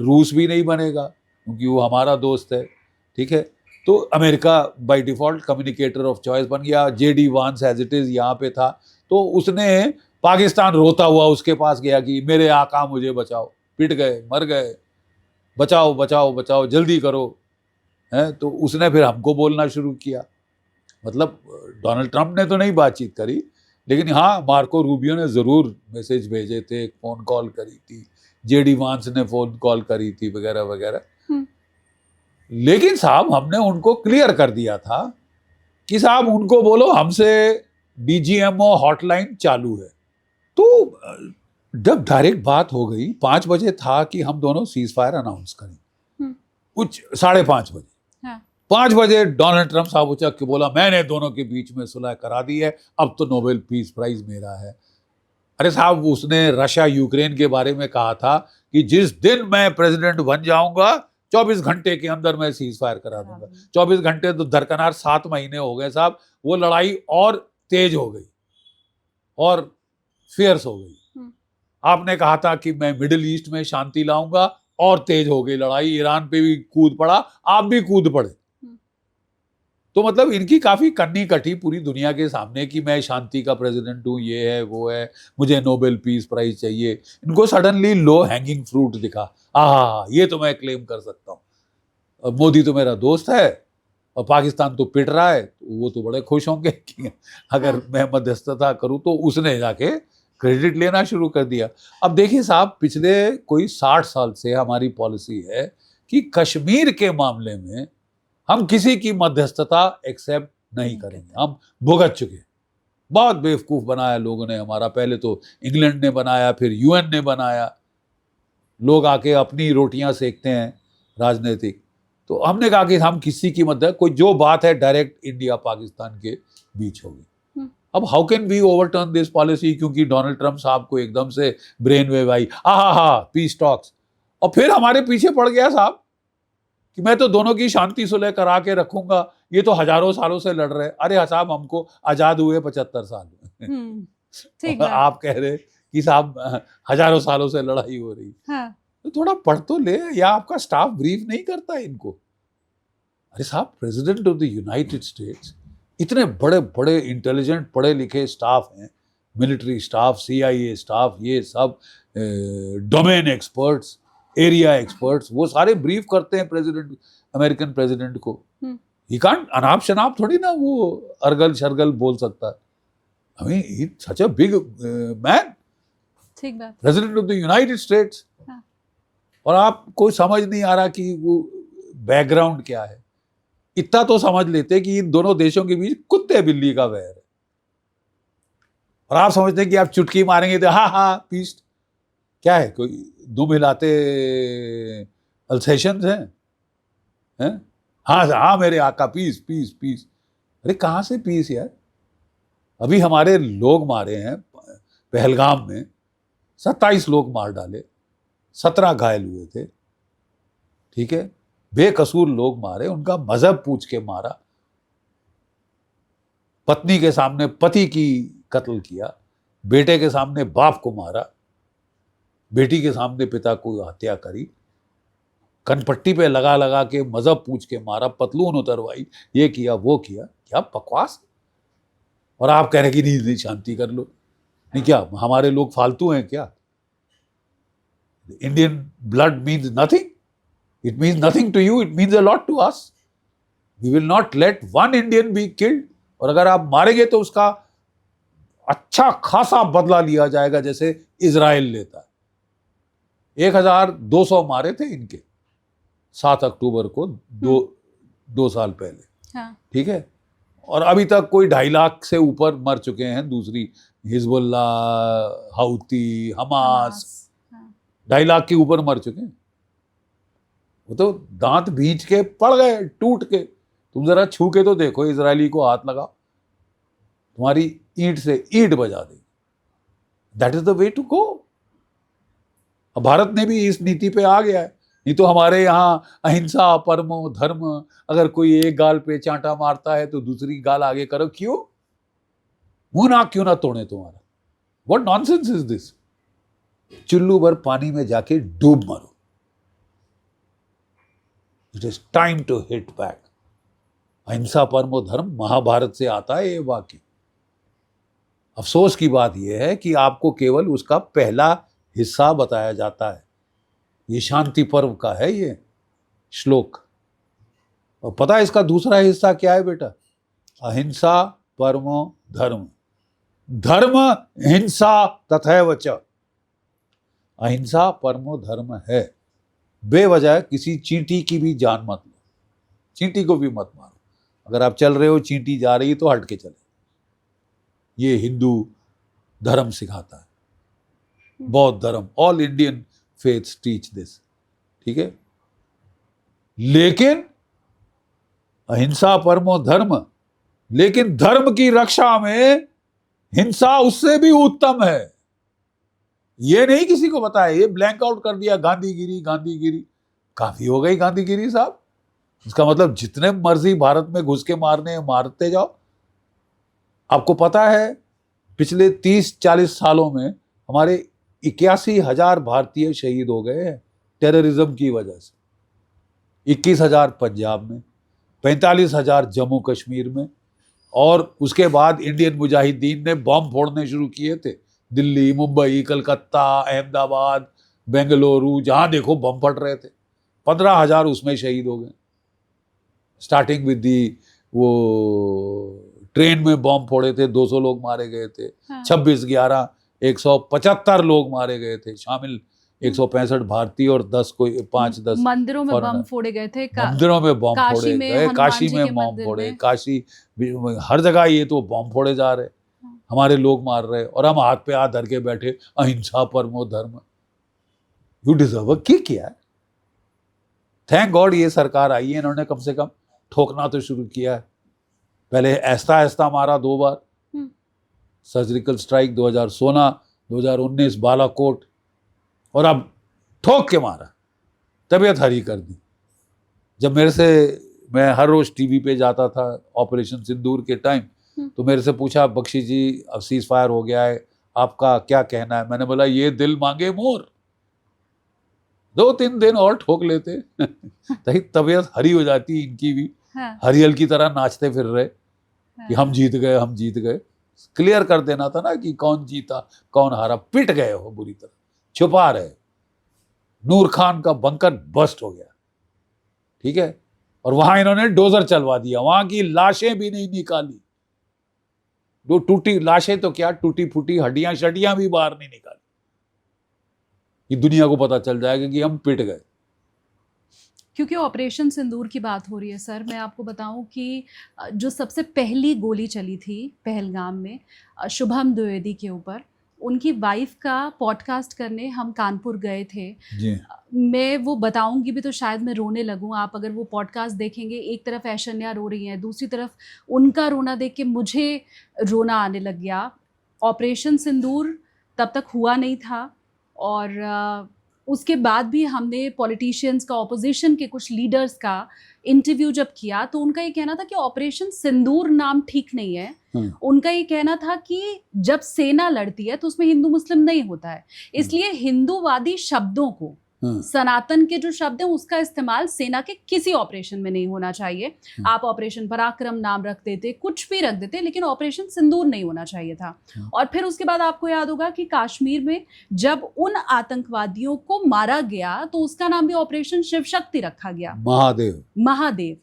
रूस भी नहीं बनेगा क्योंकि वो हमारा दोस्त है, ठीक है। तो America by default communicator of choice बन गया। जेडी वांस एज इट इज यहाँ पे था, तो उसने पाकिस्तान रोता हुआ उसके पास गया कि मेरे आका मुझे बचाओ, पिट गए, मर गए, बचाओ बचाओ बचाओ, जल्दी करो, है। तो उसने फिर हमको बोलना शुरू किया। मतलब डोनाल्ड ट्रंप ने तो नहीं बातचीत करी, लेकिन हाँ, मार्को रूबियो ने ज़रूर मैसेज भेजे थे, फ़ोन कॉल करी थी, जेडी वांस ने फ़ोन कॉल करी थी, वगैरह वगैरह। लेकिन साहब हमने उनको क्लियर कर दिया था कि साहब उनको बोलो हमसे डीजीएमओ हॉटलाइन चालू है। तो जब डायरेक्ट बात हो गई, 5 बजे था कि हम दोनों सीज फायर अनाउंस करें, कुछ 5:30 बजे, 5 बजे डोनाल्ड ट्रंप साहब उचक के बोला मैंने दोनों के बीच में सुलह करा दी है, अब तो नोबेल पीस प्राइज मेरा है। अरे साहब, उसने रशिया यूक्रेन के बारे में कहा था कि जिस दिन मैं प्रेसिडेंट बन जाऊंगा 24 घंटे के अंदर मैं सीज फायर करा दूंगा। 24 घंटे तो दरकनार 7 महीने हो गए साहब, वो लड़ाई और तेज हो गई और फियर्स हो गई। आपने कहा था कि मैं मिडिल ईस्ट में शांति लाऊंगा, और तेज हो गई लड़ाई, ईरान पे भी कूद पड़ा, आप भी कूद पड़े। तो मतलब इनकी काफी कन्नी कटी पूरी दुनिया के सामने कि मैं शांति का प्रेसिडेंट हूँ, ये है वो है, मुझे नोबेल पीस प्राइज चाहिए। इनको सडनली लो हैंगिंग फ्रूट दिखा, ये तो मैं क्लेम कर सकता हूँ, मोदी तो मेरा दोस्त है और पाकिस्तान तो पिट रहा है, तो वो तो बड़े खुश होंगे कि अगर मैं मध्यस्थता करूँ। तो उसने जाके क्रेडिट लेना शुरू कर दिया। अब देखिए साहब, पिछले कोई 60 साल से हमारी पॉलिसी है कि कश्मीर के मामले में हम किसी की मध्यस्थता एक्सेप्ट नहीं करेंगे। हम भुगत चुके, बहुत बेवकूफ बनाया लोगों ने हमारा। पहले तो इंग्लैंड ने बनाया, फिर यूएन ने बनाया, लोग आके अपनी रोटियां सेकते हैं राजनीतिक। तो हमने कहा कि हम किसी की मदद, कोई जो बात है डायरेक्ट इंडिया पाकिस्तान के बीच होगी। अब how can we overturn this policy, क्योंकि डोनाल्ड ट्रंप साहब को एकदम से ब्रेन वेव आई, पीस टॉक्स, और फिर हमारे पीछे पड़ गया साहब कि मैं तो दोनों की शांति सुलह करा के रखूंगा, ये तो हजारों सालों से लड़ रहे हैं। अरे साहब, हमको आजाद हुए 75 साल में, ठीक है, आप कह रहे कि साहब हजारों सालों से लड़ाई हो रही। तो थोड़ा पढ़ तो ले, या आपका स्टाफ ब्रीफ नहीं करता इनको। अरे साहब, president of the United states, इतने बड़े बड़े इंटेलिजेंट पढ़े लिखे स्टाफ हैं, मिलिट्री स्टाफ, CIA स्टाफ, ये सब डोमेन एक्सपर्ट्स, एरिया एक्सपर्ट्स, वो सारे ब्रीफ करते हैं प्रेसिडेंट, अमेरिकन प्रेसिडेंट को। ही कांट अनाप शनाप थोड़ी ना वो अर्गल शर्गल बोल सकता है। I mean, he's such a big man, ठीक बात, president of the United states. और आपको समझ नहीं आ रहा कि वो बैकग्राउंड क्या है। इतना तो समझ लेते कि इन दोनों देशों के बीच कुत्ते बिल्ली का वैर है, और आप समझते हैं कि आप चुटकी मारेंगे तो पीस। क्या है, कोई दुम हिलाते अल्सेशंस हैं? हाँ मेरे आका, पीस पीस पीस। अरे कहाँ से पीस यार? अभी हमारे लोग मारे हैं पहलगाम में, 27 लोग मार डाले, 17 घायल हुए थे, ठीक है, बेकसूर लोग मारे, उनका मजहब पूछ के मारा, पत्नी के सामने पति की कत्ल किया, बेटे के सामने बाप को मारा, बेटी के सामने पिता को हत्या करी, कनपट्टी पे लगा लगा के मजहब पूछ के मारा, पतलून उतरवाई, ये किया वो किया। क्या बकवास। और आप कह रहे कि नहीं शांति कर लो। नहीं, क्या हमारे लोग फालतू हैं क्या? Indian blood means nothing, it means nothing to you, it means a lot to us. We will not let one Indian be killed, और अगर आप मारेंगे तो उसका अच्छा खासा बदला लिया जाएगा, जैसे इजराइल लेता है। 1200 मारे थे इनके 7 अक्टूबर को, 2 साल पहले, ठीक है, और अभी तक कोई 2.5 लाख से ऊपर मर चुके हैं। दूसरी हिजबुल्ला, हाउती, हमास, हाँ। 2.5 लाख के ऊपर मर चुके हैं। वो तो दांत भींच के पड़ गए, टूट के। तुम जरा छू के तो देखो, इजरायली को हाथ लगाओ, तुम्हारी ईंट से ईंट बजा देगी। That is the way to go. अब भारत ने भी इस नीति पे आ गया है। नहीं तो हमारे यहाँ अहिंसा परमो धर्म, अगर कोई एक गाल पे चांटा मारता है तो दूसरी गाल आगे करो। क्यों? मुंह नाक क्यों ना तोड़े तुम्हारा? What nonsense is this? चुल्लू भर पानी में जाके डूब मरो। It is time to hit back. अहिंसा परमो धर्म महाभारत से आता है ये वाक्य। अफसोस की बात यह है कि आपको केवल उसका पहला हिस्सा बताया जाता है। ये शांति पर्व का है ये श्लोक। और पता है इसका दूसरा हिस्सा क्या है बेटा? अहिंसा परमो धर्म, धर्म हिंसा तथैव च। अहिंसा परमो धर्म है। बेवजह किसी चींटी की भी जान मत लो, चींटी को भी मत मारो। अगर आप चल रहे हो, चींटी जा रही है तो हट के चले। ये हिंदू धर्म सिखाता है, बौद्ध धर्म, all Indian faiths teach this. ठीक है, लेकिन अहिंसा परमो धर्म, लेकिन धर्म की रक्षा में हिंसा उससे भी उत्तम है। ये नहीं किसी को बताया, ये ब्लैंक आउट कर दिया गांधीगिरी गांधीगिरी। काफी हो गई गांधीगिरी साहब। इसका मतलब जितने मर्जी भारत में घुस के मारते जाओ। आपको पता है पिछले 30-40 सालों में हमारे 81,000 भारतीय शहीद हो गए हैं टेररिज्म की वजह से। 21,000 पंजाब में, 45,000 जम्मू कश्मीर में, और उसके बाद इंडियन मुजाहिदीन ने बम फोड़ने शुरू किए थे। दिल्ली, मुंबई, कलकत्ता, अहमदाबाद, बेंगलुरु, जहां देखो बम फट रहे थे। 15,000 उसमें शहीद हो गए। स्टार्टिंग विद दी, वो ट्रेन में बम फोड़े थे, 200 लोग मारे गए थे। हाँ। 26/11 175 लोग मारे गए थे, शामिल 165 भारतीय और 10 कोई 5-10 मंदिरों में बम foreigner। फोड़े गए थे। मंदिरों में बम काशी फोड़े में गए, हनुमान काशी जी में के बम मंदिर फोड़े, में। काशी हर जगह ये तो बम फोड़े जा रहे। हमारे लोग मार रहे, और हम हाथ पे हाथ धर के बैठे, अहिंसा परमो धर्म। यू डिजर्व अ किक यार। थैंक गॉड ये सरकार आई है, इन्होंने कम से कम ठोकना तो शुरू किया है। पहले ऐसा ऐसा मारा 2 बार, सर्जिकल स्ट्राइक 2016, 2019 बालाकोट, और अब ठोक के मारा, तबीयत हरी कर दी। जब मैं हर रोज टीवी पे जाता था ऑपरेशन सिंदूर के टाइम, तो मेरे से पूछा, बख्शी जी अब सीज फायर हो गया है, आपका क्या कहना है? मैंने बोला ये दिल मांगे मोर, 2-3 दिन और ठोक लेते ताकि तबीयत हरी हो जाती इनकी भी। हाँ। हरियल की तरह नाचते फिर रहे कि हम जीत गए, हम जीत गए। क्लियर कर देना था ना कि कौन जीता कौन हारा। पिट गए हो बुरी तरह, छुपा रहे। नूर खान का बंकर बस्ट हो गया, ठीक है, और वहां इन्होंने डोजर चलवा दिया, वहां की लाशें भी नहीं निकाली। जो टूटी लाशें तो क्या, टूटी फूटी हड्डियां शड्डियां भी बाहर नहीं निकाली। ये दुनिया को पता चल जाएगा कि हम पिट गए। क्योंकि ऑपरेशन सिंदूर की बात हो रही है सर, मैं आपको बताऊं कि जो सबसे पहली गोली चली थी पहलगाम में शुभम द्विवेदी के ऊपर, उनकी वाइफ का पॉडकास्ट करने हम कानपुर गए थे जी। मैं वो बताऊंगी भी तो शायद मैं रोने लगूं। आप अगर वो पॉडकास्ट देखेंगे, एक तरफ ऐशन्या रो रही हैं, दूसरी तरफ उनका रोना देख के मुझे रोना आने लग गया। ऑपरेशन सिंदूर तब तक हुआ नहीं था, और उसके बाद भी हमने पॉलिटिशियंस का, ऑपोजिशन के कुछ लीडर्स का इंटरव्यू जब किया तो उनका ये कहना था कि ऑपरेशन सिंदूर नाम ठीक नहीं है। उनका ये कहना था कि जब सेना लड़ती है तो उसमें हिंदू मुस्लिम नहीं होता है, इसलिए हिंदूवादी शब्दों को, सनातन के जो शब्द हैं उसका इस्तेमाल सेना के किसी ऑपरेशन में नहीं होना चाहिए। आप ऑपरेशन पराक्रम नाम रख देते, कुछ भी रख देते, लेकिन ऑपरेशन सिंदूर नहीं होना चाहिए था। और फिर उसके बाद आपको याद होगा कि कश्मीर में जब उन आतंकवादियों को मारा गया तो उसका नाम भी ऑपरेशन शिव शक्ति रखा गया। Mahadev,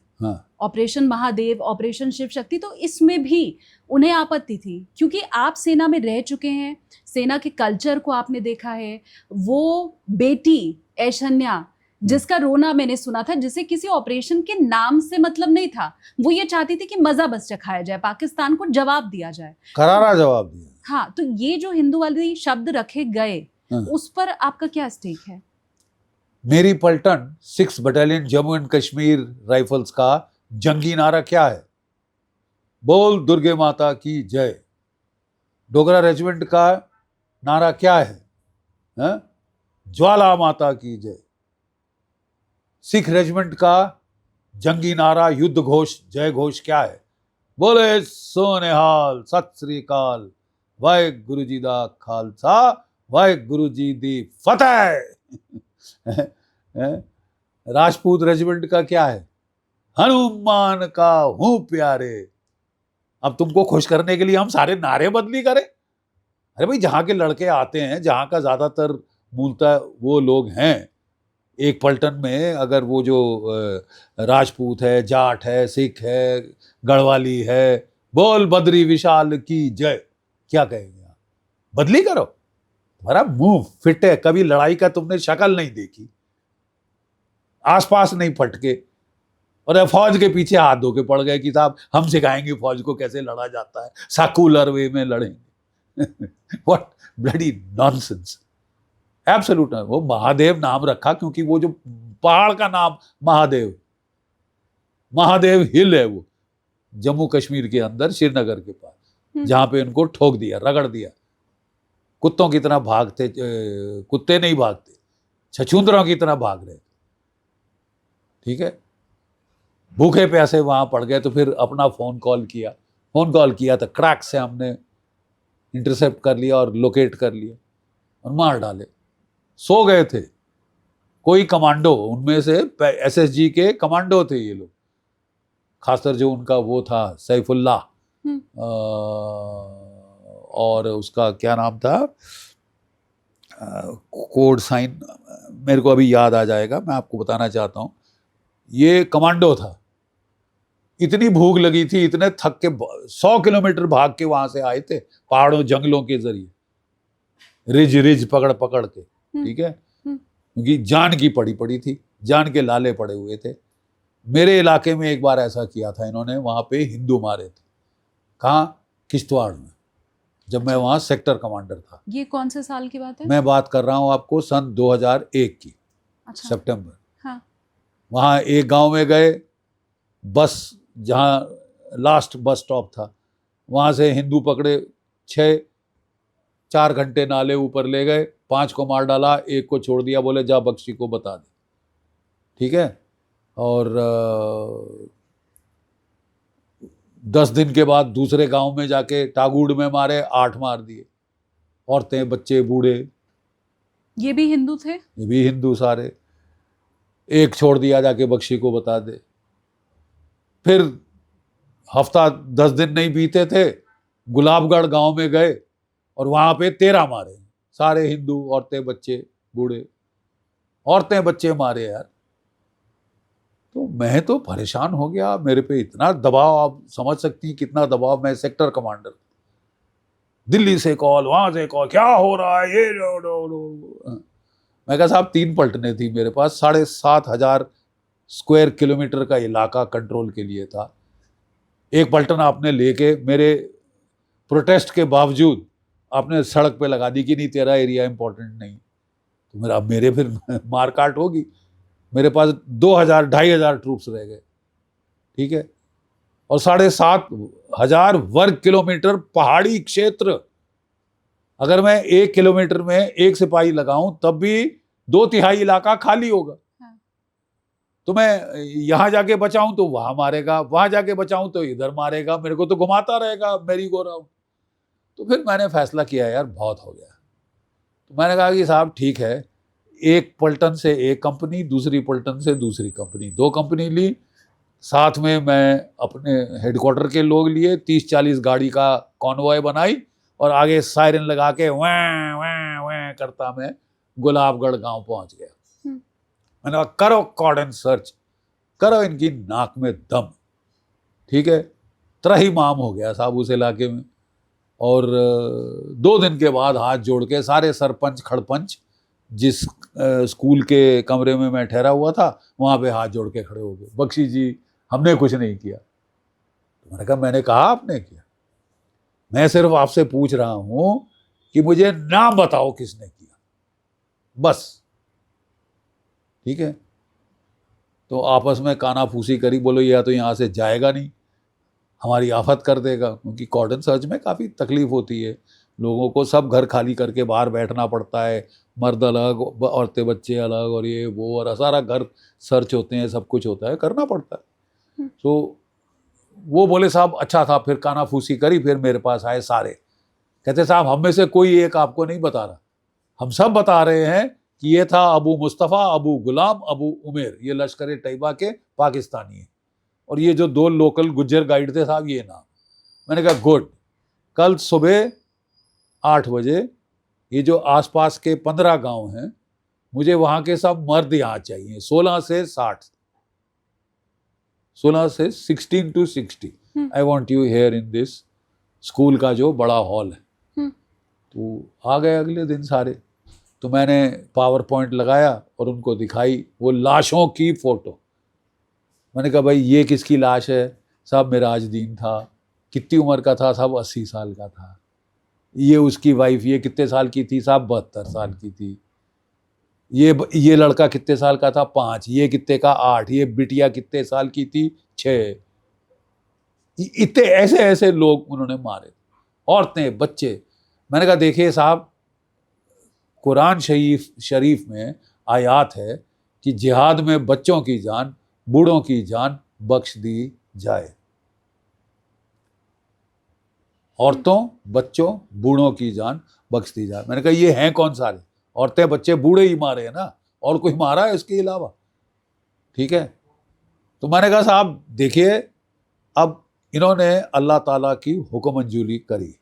operation Mahadev, operation Shiv Shakti. तो इसमें भी उन्हें आपत्ति थी, क्योंकि आप सेना में रह चुके हैं, सेना के कल्चर को आपने देखा है। वो बेटी ऐशन्या जिसका रोना मैंने सुना था, जिसे किसी ऑपरेशन के नाम से मतलब नहीं था, वो ये चाहती थी कि मजा बस चखाया जाए, पाकिस्तान को जवाब दिया जाए, करारा जवाब दिया। हाँ, तो ये जो हिंदूवादी शब्द रखे गए, हाँ। उस पर आपका क्या स्टेक है? मेरी पलटन 6 battalion Jammu and Kashmir rifles का जंगी नारा क्या है? बोल दुर्गे माता की जय। डोगरा रेजिमेंट का नारा क्या है? ज्वाला माता की जय। सिख रेजिमेंट का जंगी नारा, युद्ध घोष, जय घोष क्या है? बोले सोनेहाल, सत श्री अकाल, वाहे गुरु जी दा खालसा, वाहे गुरु जी दी फतेह। राजपूत रेजिमेंट का क्या है? हनुमान का हूं प्यारे। अब तुमको खुश करने के लिए हम सारे नारे बदली करें? अरे भाई, जहां के लड़के आते हैं, जहां का ज्यादातर मूलतः वो लोग हैं, एक पलटन में अगर वो जो राजपूत है, जाट है, सिख है, गढ़वाली है, बोल बद्री विशाल की जय, क्या कहेंगे आप? बदली करो। तुम्हारा मुंह फिट है, कभी लड़ाई का तुमने शक्ल नहीं देखी, आसपास नहीं फटके, और फौज के पीछे हाथ धो के पड़ गए कि साहब हम सिखाएंगे फौज को कैसे लड़ा जाता है, सेकुलर वे में लड़ेंगे। What bloody nonsense, absolute. वो महादेव नाम रखा क्योंकि वो जो पहाड़ का नाम महादेव, महादेव हिल है, वो जम्मू कश्मीर के अंदर श्रीनगर के पास, जहां पे उनको ठोक दिया, रगड़ दिया। कुत्तों की तरह भागते, कुत्ते नहीं भागते, छछूंदरों की तरह भाग रहे। ठीक है, भूखे प्यासे वहां पड़ गए, तो फिर अपना फोन कॉल किया तो क्रैक से हमने इंटरसेप्ट कर लिया और लोकेट कर लिया और मार डाले। सो गए थे कोई कमांडो, उनमें से एसएसजी के कमांडो थे ये लोग, खासकर जो उनका वो था सैफुल्लाह, और उसका क्या नाम था, कोड साइन मेरे को अभी याद आ जाएगा, मैं आपको बताना चाहता हूँ। ये कमांडो था। इतनी भूख लगी थी, इतने थक के 100 किलोमीटर भाग के वहां से आए थे, पहाड़ों जंगलों के जरिए, रिज पकड़ पकड़ के। ठीक है, क्योंकि जान की पड़ी थी, जान के लाले पड़े हुए थे। मेरे इलाके में एक बार ऐसा किया था इन्होंने, वहां पे हिंदू मारे थे। कहाँ? किश्तवाड़ में, जब मैं वहां सेक्टर कमांडर था। ये कौन से साल की बात है? मैं बात कर रहा हूं आपको सन 2001 की। अच्छा। सितंबर। हाँ। वहां एक गांव में गए, बस जहां लास्ट बस स्टॉप था, वहां से हिंदू पकड़े, 4 घंटे नाले ऊपर ले गए, 5 को मार डाला, 1 को छोड़ दिया, बोले जा बख्शी को बता दे। ठीक है, और 10 दिन के बाद दूसरे गांव में जाके टागुड़ में मारे, 8 मार दिए, औरतें, बच्चे, बूढ़े। ये भी हिंदू थे? ये भी हिंदू सारे। 1 छोड़ दिया, जाके बख्शी को बता दे। फिर हफ्ता 10 दिन नहीं बीते थे, गुलाबगढ़ गांव में गए और वहां पे 13 मारे, सारे हिंदू, औरतें, बच्चे, बूढ़े। औरतें बच्चे मारे यार। तो मैं तो परेशान हो गया, मेरे पे इतना दबाव, आप समझ सकती हैं कितना दबाव। मैं सेक्टर कमांडर, दिल्ली से कॉल, वहां से कॉल, क्या हो रहा है ये मैं कहा साहब 3 पलटने थी मेरे पास, 7,500 स्क्वायर किलोमीटर का इलाका कंट्रोल के लिए था। एक पलटन आपने लेके मेरे प्रोटेस्ट के बावजूद आपने सड़क पे लगा दी कि नहीं तेरा एरिया इंपॉर्टेंट नहीं, तो मेरे फिर मारकाट होगी। मेरे पास 2,000-2,500 ट्रूप्स रह गए। ठीक है, और 7,500 वर्ग किलोमीटर पहाड़ी क्षेत्र। अगर मैं 1 किलोमीटर में 1 सिपाही लगाऊं तब भी 2/3 इलाका खाली होगा। तो मैं यहां जाके बचाऊं तो वहां मारेगा, वहां जाके बचाऊं तो इधर मारेगा, मेरे को तो घुमाता रहेगा मेरी गो राउंड। तो फिर मैंने फैसला किया यार बहुत हो गया। तो मैंने कहा कि साहब ठीक है, एक पलटन से एक कंपनी, दूसरी पलटन से दूसरी कंपनी, 2 कंपनी ली। साथ में मैं अपने हेडक्वार्टर के लोग लिए, 30-40 गाड़ी का कॉन्वॉय बनाई और आगे सायरन लगा के वैं वैं वैं करता मैं गुलाबगढ़ गांव पहुंच गया। मैंने कहा करो कॉर्डन सर्च, करो इनकी नाक में दम। ठीक है, त्राहिमाम हो गया साहब उस इलाके में। और 2 दिन के बाद हाथ जोड़ के सारे सरपंच खड़पंच जिस स्कूल के कमरे में मैं ठहरा हुआ था वहाँ पे हाथ जोड़ के खड़े हो गए, बख्शी जी हमने कुछ नहीं किया। तो मैंने कहा मैंने कहा आपने किया, मैं सिर्फ आपसे पूछ रहा हूँ कि मुझे नाम बताओ किसने किया, बस। ठीक है, तो आपस में कानाफूसी करी, बोलो या तो यहाँ से जाएगा नहीं, हमारी आफत कर देगा, क्योंकि कॉर्डन सर्च में काफ़ी तकलीफ होती है लोगों को, सब घर खाली करके बाहर बैठना पड़ता है, मर्द अलग, औरतें बच्चे अलग, और ये वो, और सारा घर सर्च होते हैं, सब कुछ होता है, करना पड़ता है। तो वो बोले साहब अच्छा था, फिर कानाफूसी करी, फिर मेरे पास आए सारे, कहते साहब हम में से कोई एक आपको नहीं बता रहा, हम सब बता रहे हैं कि ये था अबू मुस्तफ़ा, अबू गुलाम, अबू उमेर, ये लश्कर तैयबा के पाकिस्तानी है, और ये जो 2 लोकल गुज्जर गाइड थे साहब ये नाम। मैंने कहा गुड, कल सुबह 8 बजे ये जो आसपास के 15 गांव हैं, मुझे वहाँ के सब मर्द यहाँ चाहिए, 16 से 60, 16 से 16 to 60, I want you here in this school का जो बड़ा हॉल है। तो आ गए अगले दिन सारे, तो मैंने पावर पॉइंट लगाया और उनको दिखाई वो लाशों की फ़ोटो। मैंने कहा भाई ये किसकी लाश है? साहब मिराजुद्दीन था। कितनी उम्र का था? साहब 80 साल का था। ये उसकी वाइफ, ये कितने साल की थी? साहब 72 साल की थी। ये लड़का कितने साल का था? 5। ये कितने का? 8। ये बिटिया कितने साल की थी? 6। इतने ऐसे ऐसे लोग उन्होंने मारे, औरतें, बच्चे। मैंने कहा देखिए साहब, कुरान शरीफ में आयात है कि जिहाद में बच्चों की जान, बूढ़ों की जान बख्श दी जाए। औरतों, बच्चों, बूढ़ों की जान बख्श दी जाए। मैंने कहा ये हैं कौन सारे? औरतें, बच्चे, बूढ़े ही मारे हैं ना, और कोई मारा है इसके अलावा? ठीक है। तो मैंने कहा साहब देखिए, अब इन्होंने अल्लाह ताला की हुक्म मंजूरी करी,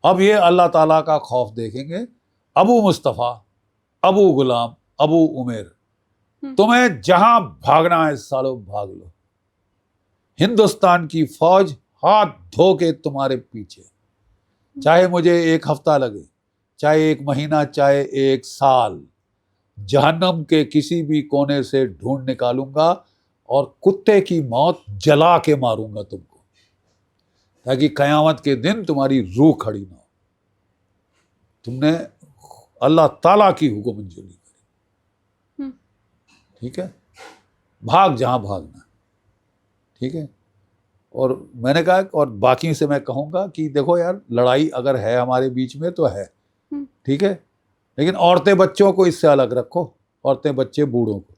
अब ये अल्लाह ताला का खौफ देखेंगे। अबू मुस्तफ़ा, अबू गुलाम, अबू उमेर, तुम्हें जहां भागना है सालों भाग लो। हिंदुस्तान की फौज हाथ धो के तुम्हारे पीछे, चाहे मुझे 1 हफ्ता लगे, चाहे 1 महीना, चाहे 1 साल, जहन्नम के किसी भी कोने से ढूंढ निकालूंगा और कुत्ते की मौत जला के मारूंगा तुमको, ताकि कयामत के दिन तुम्हारी रूह खड़ी ना हो। तुमने अल्लाह ताला की हुक्म मंजूरी करी, ठीक है, भाग जहां भागना, ठीक है। और मैंने कहा, और बाकी से मैं कहूंगा कि देखो यार, लड़ाई अगर है हमारे बीच में तो है, ठीक है, लेकिन औरतें बच्चों को इससे अलग रखो। औरतें, बच्चे, बूढ़ों को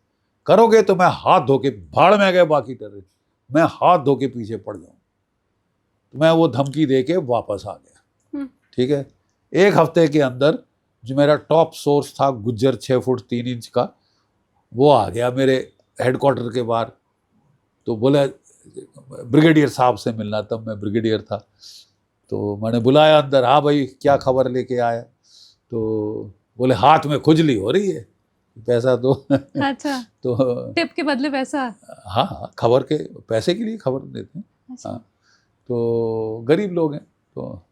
करोगे तो मैं हाथ धो के, भाड़ में गए बाकी टेररिस्ट, मैं हाथ धो के पीछे पड़ जाऊं। तो मैं वो धमकी दे के वापस आ गया, ठीक है। 1 हफ्ते के अंदर जो मेरा टॉप सोर्स था, गुज्जर 6 फुट 3 इंच का, वो आ गया मेरे हेडक्वार्टर के बाहर। तो बोले ब्रिगेडियर साहब से मिलना, तब मैं ब्रिगेडियर था। तो मैंने बुलाया अंदर, हाँ भाई क्या खबर लेके आया? तो बोले हाथ में खुजली हो रही है, पैसा दो। अच्छा, तो टिप के बदले पैसा? हाँ, खबर के पैसे के लिए खबर देते हैं। अच्छा। हाँ, तो गरीब लोग हैं। तो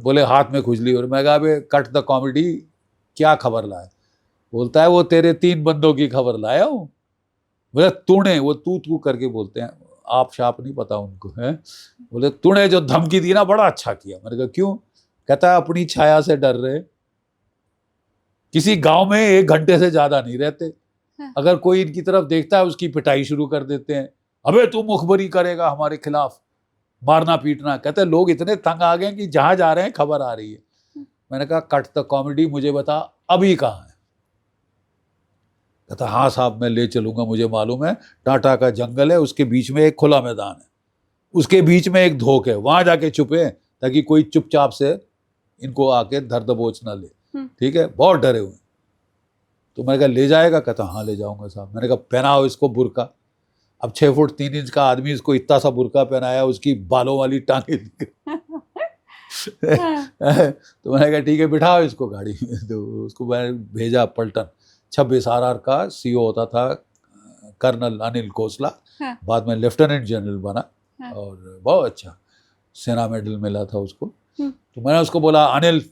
बोले हाथ में खुजली, और मैं कहा अबे कट द कॉमेडी, क्या खबर लाया? बोलता है वो तेरे 3 बंदों की खबर लाया हूँ। बोले तूने, वो तू करके बोलते हैं, आप शाप नहीं पता उनको, है। बोले तूने जो धमकी दी ना, बड़ा अच्छा किया। मैंने कहा क्यों? कहता है अपनी छाया से डर रहे, किसी गांव में 1 घंटे से ज्यादा नहीं रहते, अगर कोई इनकी तरफ देखता है उसकी पिटाई शुरू कर देते हैं। अबे तू मुखबरी करेगा हमारे खिलाफ, मारना पीटना। कहते हैं लोग इतने तंग आ गए कि जहां जा रहे हैं खबर आ रही है। मैंने कहा कट द कॉमेडी, मुझे बता अभी कहाँ है? कहता हाँ साहब मैं ले चलूंगा, मुझे मालूम है, टाटा का जंगल है, उसके बीच में एक खुला मैदान है, उसके बीच में एक धोक है, वहां जाके छुपे ताकि कोई चुपचाप से इनको आके धर दबोच ना ले, ठीक है, बहुत डरे हुए। तो मैंने कहा ले जाएगा? कहता हाँ ले जाऊंगा साहब। मैंने कहा पहनाओ इसको बुर्का। अब 6 फुट 3 इंच का आदमी, इसको इतना सा बुर्का पहनाया, उसकी बालों वाली टांगे तो मैंने कहा ठीक है बिठाओ इसको गाड़ी में। तो उसको मैंने भेजा पलटन। 26 RR का CO होता था कर्नल अनिल कोसला, बाद में लेफ्टिनेंट जनरल बना, और बहुत अच्छा सेना मेडल मिला था उसको। तो मैंने उसको बोला अनिल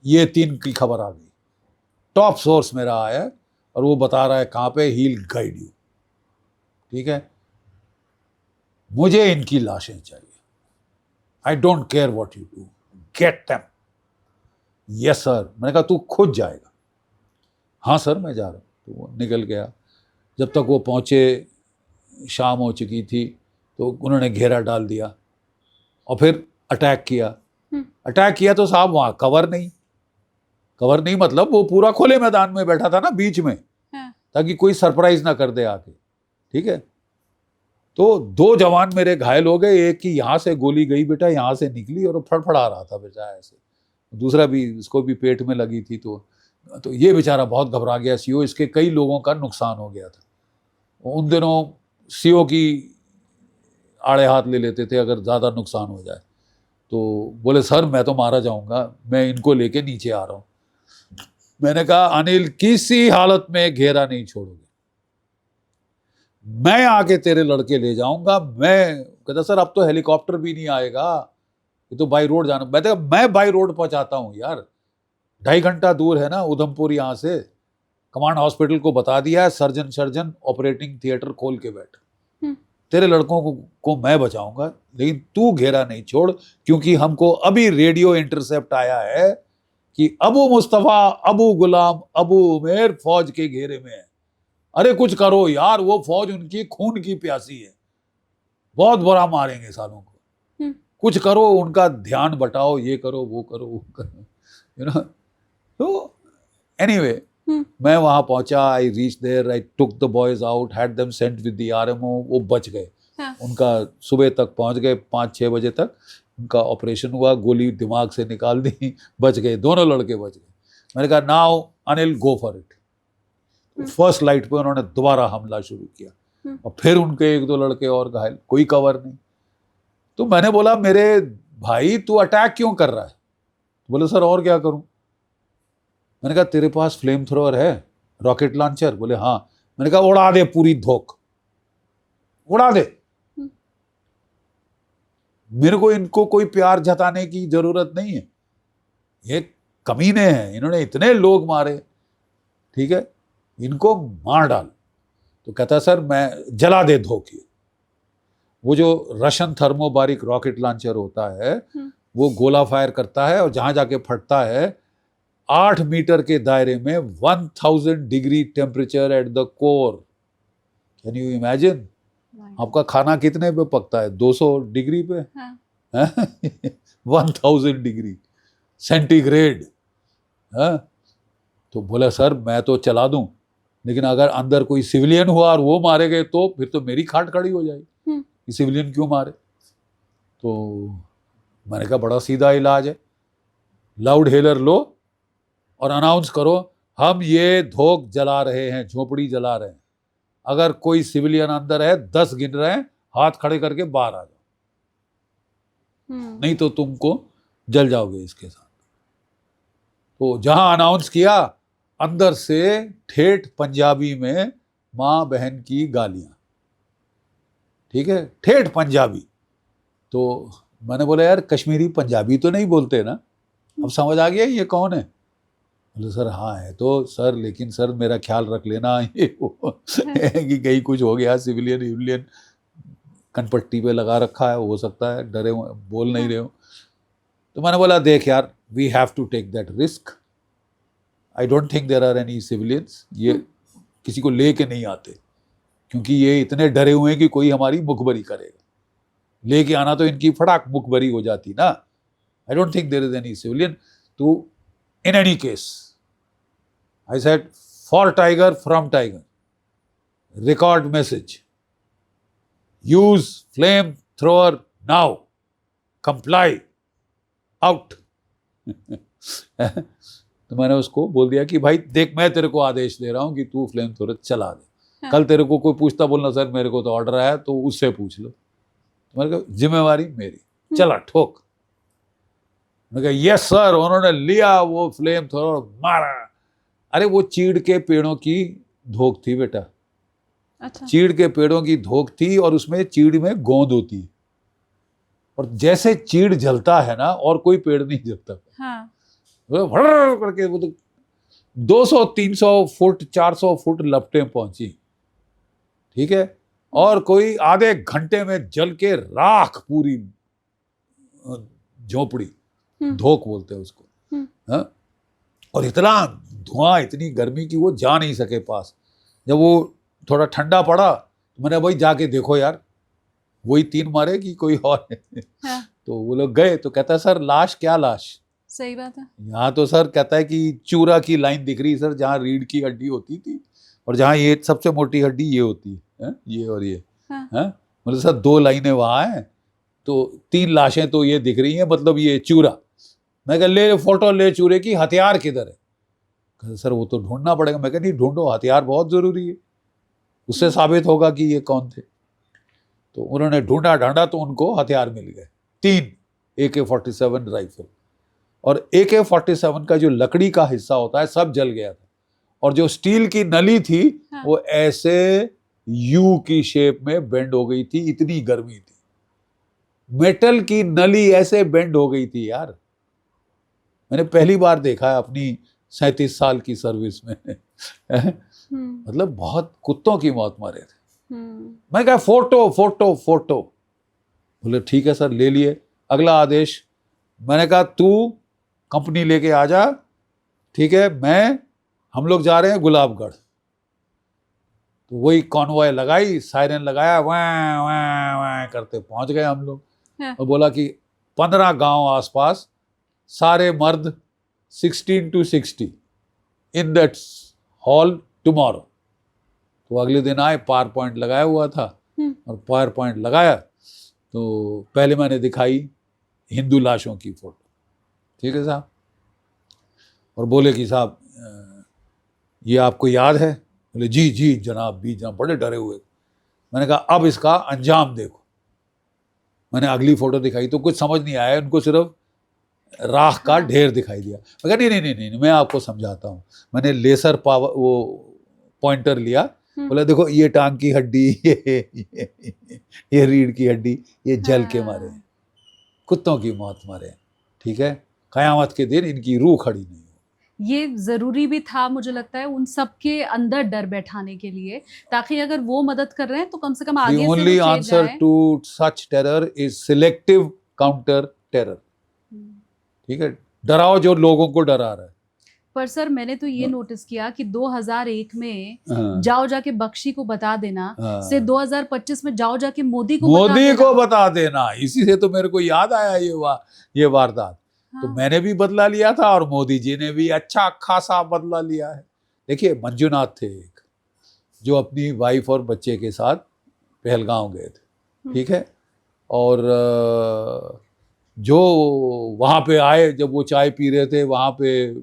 ये 3 की खबर आ गई, टॉप सोर्स मेरा आया है और वो बता रहा है कहाँ पे, ही विल गाइड यू। ठीक है, मुझे इनकी लाशें चाहिए। I don't care what you do, get them. Yes sir. मैंने कहा तू खुद जाएगा? हाँ सर मैं जा रहा हूँ। तो वो निकल गया। जब तक वो पहुँचे शाम हो चुकी थी, तो उन्होंने घेरा डाल दिया और फिर अटैक किया। अटैक किया तो साहब वहाँ कवर नहीं मतलब वो पूरा खुले मैदान में बैठा था ना बीच में, ताकि कोई सरप्राइज ना कर दे आके। ठीक है, तो 2 जवान मेरे घायल हो गए। एक की यहाँ से गोली गई बेटा, यहाँ से निकली और वो फड़फड़ा रहा था बेचारा ऐसे। दूसरा भी, उसको भी पेट में लगी थी। तो ये बेचारा बहुत घबरा गया सीओ। इसके कई लोगों का नुकसान हो गया था। उन दिनों सीओ की आड़े हाथ ले लेते थे अगर ज़्यादा नुकसान हो जाए। तो बोले सर मैं तो मारा जाऊंगा, मैं इनको लेके नीचे आ रहा हूँ। मैंने कहा अनिल किसी हालत में घेरा नहीं छोड़ोगे, मैं आके तेरे लड़के ले जाऊंगा। मैं कहता सर अब तो हेलीकॉप्टर भी नहीं आएगा, ये तो बाई रोड जाना। मैं बाई रोड पहुंचाता हूँ यार, 2.5 घंटा दूर है ना उधमपुर यहाँ से। कमांड हॉस्पिटल को बता दिया है, सर्जन ऑपरेटिंग थिएटर खोल के बैठ, तेरे लड़कों को मैं बचाऊंगा, लेकिन तू घेरा नहीं छोड़, क्योंकि हमको अभी रेडियो इंटरसेप्ट आया है कि अबू मुस्तफा, अबू गुलाम, अबू उमेर फौज के घेरे में है। अरे कुछ करो यार, वो फौज उनकी खून की प्यासी है, बहुत बुरा मारेंगे सालों को। कुछ करो, उनका ध्यान बटाओ, ये करो वो करो वो करो, यू नो। तो एनीवे मैं वहां पहुंचा, I reach there, I took the boys out, had them sent with the RMO. वो बच गए। उनका सुबह तक पहुंच गए, 5-6 बजे तक उनका ऑपरेशन हुआ, गोली दिमाग से निकाल दी, बच गए, दोनों लड़के बच गए। मैंने कहा now Anil go for it. First light पे उन्होंने दोबारा हमला शुरू किया और फिर उनके 1-2 लड़के और घायल, कोई कवर नहीं। तो मैंने बोला मेरे भाई तू अटैक क्यों कर रहा है? बोले सर और क्या करूं? मैंने कहा तेरे पास फ्लेम थ्रोअर है, रॉकेट लॉन्चर? बोले हाँ। मैंने कहा उड़ा दे पूरी धोख, उड़ा दे। मेरे को इनको कोई प्यार जताने की जरूरत नहीं है, ये कमीने हैं, इन्होंने इतने लोग मारे, ठीक है, इनको मार डाल। तो कहता सर मैं जला दे धोखे। वो जो रशियन थर्मोबारिक रॉकेट लॉन्चर होता है वो गोला फायर करता है और जहां जाके फटता है 8 मीटर के दायरे में 1000 degree temperature at the core. Can you imagine? आपका खाना कितने पे पकता है? 200 डिग्री पे। 1000 डिग्री सेंटीग्रेड। तो बोला सर मैं तो चला दूं, लेकिन अगर अंदर कोई सिविलियन हुआ और वो मारे गए तो फिर तो मेरी खाट खड़ी हो जाएगी कि सिविलियन क्यों मारे। तो मैंने कहा बड़ा सीधा इलाज है, लाउड हेलर लो और अनाउंस करो हम ये धोख जला रहे हैं, झोपड़ी जला रहे हैं, अगर कोई सिविलियन अंदर है 10 गिन रहे हैं, हाथ खड़े करके बाहर आ जाओ, नहीं तो तुमको जल जाओगे इसके साथ। तो जहां अनाउंस किया अंदर से ठेठ पंजाबी में माँ बहन की गालियां, ठीक है, ठेठ पंजाबी। तो मैंने बोला यार कश्मीरी पंजाबी तो नहीं बोलते ना? अब समझ आ गया ये कौन है? बोले सर हाँ है। तो सर लेकिन सर मेरा ख्याल रख लेना ये वो कि कहीं कुछ हो गया, सिविलियन कनपट्टी पे लगा रखा है, हो सकता है डरे हुए बोल नहीं रहे हो। तो मैंने बोला देख यार we have to take that risk, I don't think there are any civilians, ये किसी को ले के नहीं आते क्योंकि ये इतने डरे हुए हैं कि कोई हमारी मुखबरी करेगा, लेके आना तो इनकी फटाक मुखबरी हो जाती ना। I don't think there is any civilian. तो in any case I said for tiger from tiger, record message, use flame thrower now, comply, out। तो मैंने उसको बोल दिया कि भाई देख मैं तेरे को आदेश दे रहा हूं कि तू फ्लेम थ्रोवर चला दे, कल तेरे को कोई पूछता बोलना सर मेरे को तो ऑर्डर आया तो उससे पूछ लो। तो मैंने कहा जिम्मेवारी मेरी, चला ठोक। मैंने कहा यस सर। उन्होंने लिया वो फ्लेम थ्रोवर, मारा। अरे वो चीड़ के पेड़ों की धोख थी बेटा। अच्छा। चीड़ के पेड़ों की धोख थी और उसमें चीड़ में गोंद होती है, और जैसे चीड़ जलता है ना और कोई पेड़ नहीं जलता। हाँ। भड़ करके वो तो 200 300 फुट 400 फुट लपटें पहुंची, ठीक है, और कोई आधे घंटे में जल के राख पूरी झोपड़ी, धोक बोलते हैं उसको, हाँ? और इतना धुआं, इतनी गर्मी की वो जा नहीं सके पास। जब वो थोड़ा ठंडा पड़ा तो मैंने भाई जाके देखो यार, वही 3 मारे कि कोई और है? हाँ। तो वो लोग गए तो कहता है सर लाश, क्या लाश? सही बात है। यहाँ तो सर कहता है कि चूरा की लाइन दिख रही सर, जहाँ रीढ़ की हड्डी होती थी और जहाँ ये सबसे मोटी हड्डी ये होती है, ये और ये, हाँ। मतलब सर 2 लाइनें वहाँ हैं, तो 3 लाशें तो ये दिख रही हैं, मतलब ये चूरा। मैं कहा ले फोटो ले चूरे की, हथियार किधर है? कहते सर वो तो ढूंढना पड़ेगा। मैं कहा नहीं ढूंढो, हथियार बहुत जरूरी है, उससे साबित होगा कि ये कौन थे। तो उन्होंने ढूंढा ढांढा तो उनको हथियार मिल गए, 3 AK-47 राइफल, और AK-47 का जो लकड़ी का हिस्सा होता है सब जल गया था, और जो स्टील की नली थी हाँ। वो ऐसे यू की शेप में बेंड हो गई थी, इतनी गर्मी थी। मेटल की नली ऐसे बेंड हो गई थी यार, मैंने पहली बार देखा है अपनी 37 साल की सर्विस में। मतलब बहुत कुत्तों की मौत मारे थे। मैं कहा फोटो फोटो फोटो, बोले ठीक है सर, ले लिए। अगला आदेश, मैंने कहा तू कंपनी लेके आ जा, ठीक है, हम लोग जा रहे हैं गुलाबगढ़। तो वही कॉन्वॉय लगाई, सायरन लगाया, वाँ वाँ वाँ करते पहुंच गए हम लोग। हाँ। और बोला कि 15 गांव आसपास, सारे मर्द 16 to 60 in that hall tomorrow. तो अगले दिन आए, पावर पॉइंट लगाया हुआ था, और पावर पॉइंट लगाया तो पहले मैंने दिखाई हिंदू लाशों की फोटो, ठीक है साहब, और बोले कि साहब ये आपको याद है? बोले जी जी जनाब, भी जनाब, बड़े डरे हुए। मैंने कहा अब इसका अंजाम देखो। मैंने अगली फोटो दिखाई तो कुछ समझ नहीं आया, उनको सिर्फ राख का ढेर दिखाई दिया। मैं कहा नहीं नहीं नहीं नहीं, मैं आपको समझाता हूँ। मैंने लेसर पावर वो पॉइंटर लिया, बोला देखो ये टांग की हड्डी, ये रीढ़ की हड्डी, ये जल के मारे हैं, कुत्तों की मौत मारे हैं, ठीक है, कयामत के दिन इनकी रूह खड़ी नहीं। ये ज़रूरी भी था मुझे लगता है उन सब के अंदर डर बैठाने के लिए, ताकि अगर वो मदद कर रहे हैं तो कम से कम आगे The से वो only चेंज answer आए। to such terror is selective counter terror, ठीक है, डराओ जो लोगों को डरा रहा है। पर सर मैंने तो ये नोटिस किया कि 2001 में हाँ। जाओ जाके बख्शी को बता देना, हाँ। से 2025 में जाओ जाके मोदी को बता मोदी देना। को बता देना, इसी से तो मेरे को याद आया ये वारदात। हाँ। तो मैंने भी बदला लिया था और मोदी जी ने भी अच्छा खासा बदला लिया है। देखिए मंजूनाथ थे एक, जो अपनी वाइफ और बच्चे के साथ पहलगांव गए थे, ठीक है, और जो वहाँ पे आए, जब वो चाय पी रहे थे वहाँ पे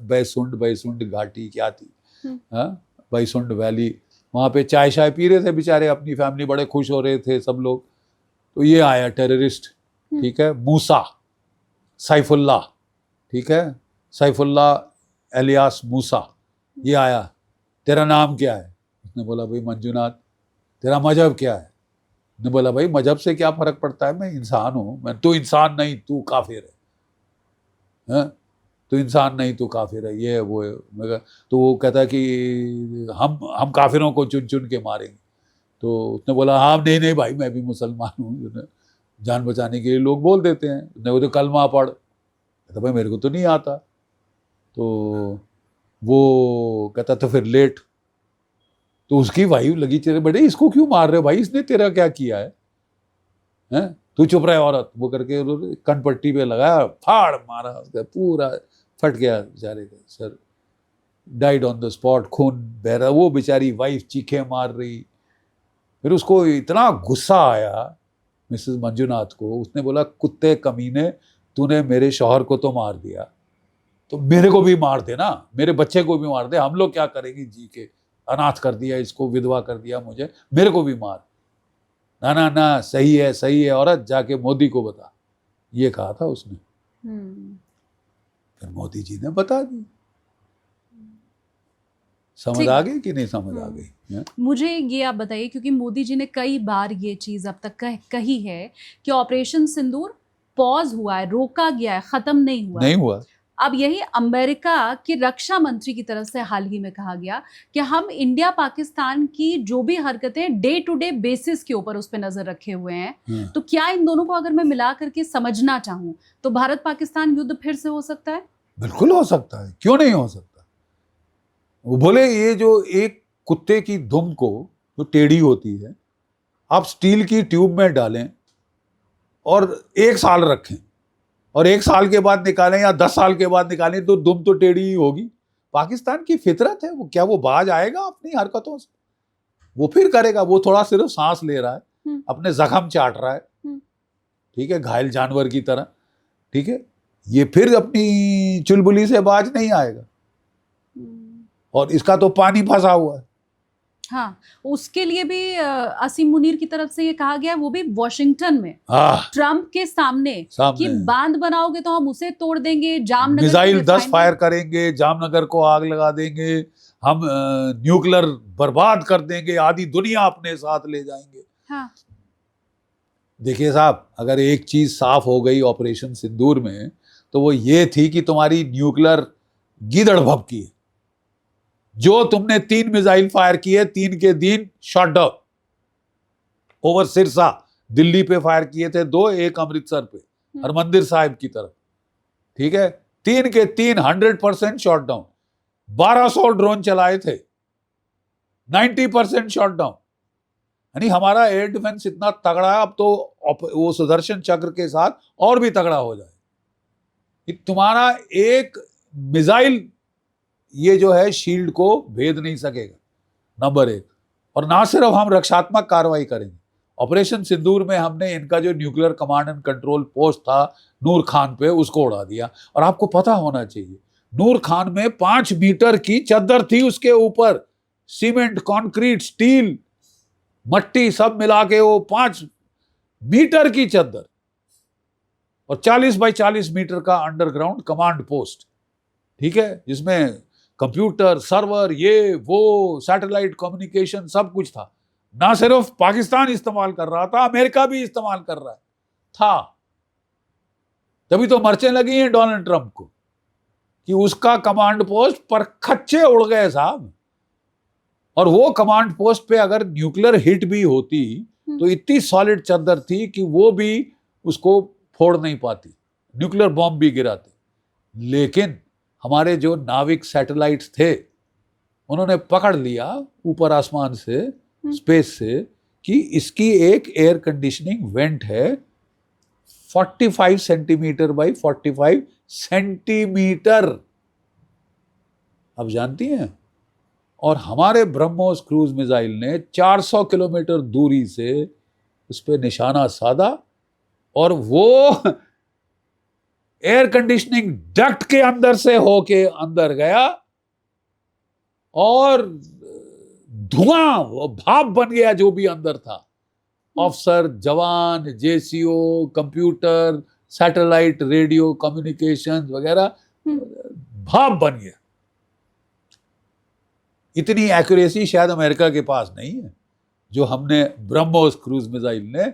बैसुंड घाटी क्या थी, हाँ, बैसुंड वैली, वहाँ पे चाय शाय पी रहे थे बेचारे, अपनी फैमिली, बड़े खुश हो रहे थे सब लोग। तो ये आया टेररिस्ट, ठीक है, मूसा सैफुल्लाह, ठीक है, सैफुल्लाह एलियास मूसा, ये आया, तेरा नाम क्या है? उसने बोला भाई मंजूनाथ। तेरा मजहब क्या है? उसने बोला भाई मजहब से क्या फर्क पड़ता है, मैं इंसान हूँ। मैं, तू इंसान नहीं, तू काफिर है, तू इंसान नहीं, तू काफिर है, ये है वो है। मैं, तो वो कहता है कि हम काफिरों को चुन चुन के मारेंगे। तो उसने बोला हाँ नहीं नहीं भाई, मैं भी मुसलमान हूँ, जान बचाने के लिए लोग बोल देते हैं। वो तो कलमा पढ़, कहता भाई मेरे को तो नहीं आता। तो वो कहता तो फिर लेट। तो उसकी वाइफ लगी, तेरे बेटे इसको क्यों मार रहे हो भाई, इसने तेरा क्या किया है, हैं? तू चुप रहे औरत, वो करके कनपट्टी पे लगाया, फाड़ मारा, उसका पूरा फट गया बेचारे का sir, died on the spot, खून बह रहा। वो बेचारी वाइफ चीखें मार रही। फिर उसको इतना गुस्सा आया मिसेस मंजूनाथ को, उसने बोला कुत्ते कमीने, तूने मेरे शौहर को तो मार दिया, तो मेरे को भी मार दे ना, मेरे बच्चे को भी मार दे, हम लोग क्या करेंगे जी के, अनाथ कर दिया इसको, विधवा कर दिया मुझे, मेरे को भी मार। ना ना ना, सही है औरत, जाके मोदी को बता, ये कहा था उसने। फिर मोदी जी ने बता दी। समझ आ गई कि नहीं समझ आ गई? मुझे ये आप बताइए, क्योंकि मोदी जी ने कई बार ये चीज़ अब तक कही है कि ऑपरेशन सिंदूर पॉज हुआ है, रोका गया है, खत्म नहीं हुआ। नहीं हुआ। अब यही अमेरिका के रक्षा मंत्री की तरफ से हाल ही में कहा गया कि हम इंडिया पाकिस्तान की जो भी हरकतें डे टू डे बेसिस के ऊपर उस पर नजर रखे हुए हैं। तो क्या इन दोनों को अगर मैं मिला करके समझना चाहूं तो भारत पाकिस्तान युद्ध फिर से हो सकता है? बिल्कुल हो सकता है, क्यों नहीं हो सकता। वो बोले ये जो एक कुत्ते की दुम को जो टेढ़ी होती है आप स्टील की ट्यूब में डालें और 1 साल रखें और 1 साल के बाद निकालें या 10 साल के बाद निकालें तो दुम तो टेढ़ी ही होगी। पाकिस्तान की फितरत है, वो क्या वो बाज आएगा अपनी हरकतों से? वो फिर करेगा, वो थोड़ा सिर्फ सांस ले रहा है, अपने जख्म चाट रहा है, ठीक है, घायल जानवर की तरह, ठीक है, ये फिर अपनी चुलबुली से बाज नहीं आएगा। और इसका तो पानी फंसा हुआ है। हाँ, उसके लिए भी असीम मुनीर की तरफ से ये कहा गया है, वो भी वॉशिंगटन में ट्रम्प के सामने कि बांध बनाओगे तो हम उसे तोड़ देंगे, जामनगर मिसाइल 10 फायर करेंगे, जामनगर को आग लगा देंगे, हम न्यूक्लियर बर्बाद कर देंगे, आधी दुनिया अपने साथ ले जाएंगे। हाँ। देखिए साहब, अगर एक चीज साफ हो गई ऑपरेशन सिंदूर में तो वो ये थी कि तुम्हारी न्यूक्लियर गीदड़ भभकी है। जो तुमने 3 मिसाइल फायर किए 3 के दिन shot down. Over Sirsa Delhi पे फायर किए थे 2, एक अमृतसर पे हरमंदिर साहिब की तरफ, ठीक है, 3 के 3 100% शॉट डाउन। 1200 ड्रोन चलाए थे, 90% शॉट डाउन। यानी हमारा एयर डिफेंस इतना तगड़ा है, अब तो वो सुदर्शन चक्र के साथ और भी तगड़ा हो जाए। तुम्हारा एक मिसाइल ये जो है शील्ड को भेद नहीं सकेगा, नंबर 1। और ना सिर्फ हम रक्षात्मक कार्रवाई करेंगे, ऑपरेशन सिंदूर में हमने इनका जो nuclear command and control post था नूर खान पे, उसको उड़ा दिया। और आपको पता होना चाहिए नूर खान में 5 मीटर की चद्दर थी, उसके ऊपर सीमेंट, कंक्रीट, स्टील, मट्टी सब मिला के वो 5 मीटर की चद्दर और 40 बाई 40 मीटर का अंडरग्राउंड कमांड पोस्ट, ठीक है, जिसमें कंप्यूटर, सर्वर, ये वो सैटेलाइट कम्युनिकेशन सब कुछ था। ना सिर्फ पाकिस्तान इस्तेमाल कर रहा था, अमेरिका भी इस्तेमाल कर रहा था। तभी तो मर्चें लगी हैं डोनाल्ड ट्रंप को कि उसका कमांड पोस्ट पर खच्चे उड़ गए साहब। और वो कमांड पोस्ट पे अगर न्यूक्लियर हिट भी होती तो इतनी सॉलिड चद्दर थी कि वो भी उसको फोड़ नहीं पाती, न्यूक्लियर बॉम्ब भी गिराते। लेकिन हमारे जो नाविक सैटेलाइट्स थे उन्होंने पकड़ लिया ऊपर आसमान से, स्पेस से, कि इसकी एक एयर कंडीशनिंग वेंट है 45 सेंटीमीटर बाई 45 सेंटीमीटर। अब जानती हैं, और हमारे ब्रह्मोस क्रूज मिसाइल ने 400 किलोमीटर दूरी से उस पर निशाना साधा और वो एयर कंडीशनिंग डक्ट के अंदर से होके अंदर गया और धुआं, भाप बन गया जो भी अंदर था। ऑफिसर, जवान, JCO, computer, satellite, radio communication वगैरह भाप बन गया। इतनी एक्यूरेसी शायद अमेरिका के पास नहीं है जो हमने ब्रह्मोस क्रूज मिसाइल ने,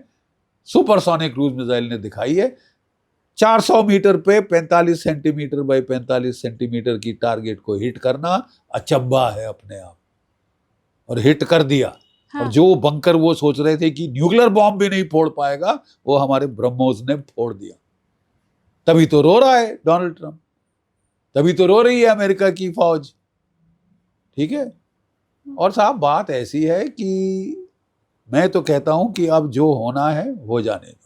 सुपरसोनिक क्रूज मिसाइल ने दिखाई है। 400 मीटर पे 45 सेंटीमीटर बाई 45 सेंटीमीटर की टारगेट को हिट करना अचंबा है अपने आप, और हिट कर दिया। हाँ। और जो बंकर वो सोच रहे थे कि न्यूक्लियर बॉम्ब भी नहीं फोड़ पाएगा, वो हमारे ब्रह्मोस ने फोड़ दिया। तभी तो रो रहा है डोनाल्ड ट्रंप, तभी तो रो रही है अमेरिका की फौज, ठीक है। और साहब बात ऐसी है कि मैं तो कहता हूं कि अब जो होना है हो जाने दो।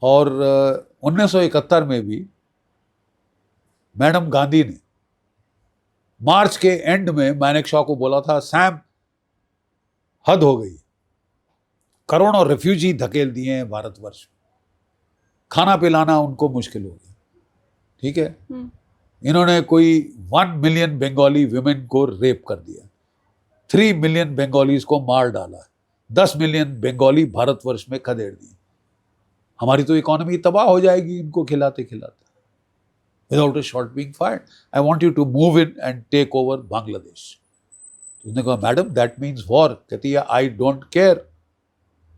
और 1971 में भी मैडम गांधी ने मार्च के एंड में मानेकशॉ को बोला था, सैम हद हो गई, करोड़ों रेफ्यूजी धकेल दिए हैं भारतवर्ष, खाना पिलाना उनको मुश्किल हो गया, ठीक है। इन्होंने कोई 1 मिलियन बंगाली विमेन को रेप कर दिया, 3 मिलियन बंगालीज को मार डाला, 10 मिलियन बंगाली भारतवर्ष में खदेड़ दिए। हमारी तो इकोनॉमी तबाह हो जाएगी इनको खिलाते खिलाते। Without a shot being fired, I want you to move in and take over Bangladesh. उसने कहा मैडम दैट मीन्स वॉर। कहती है आई डोंट केयर,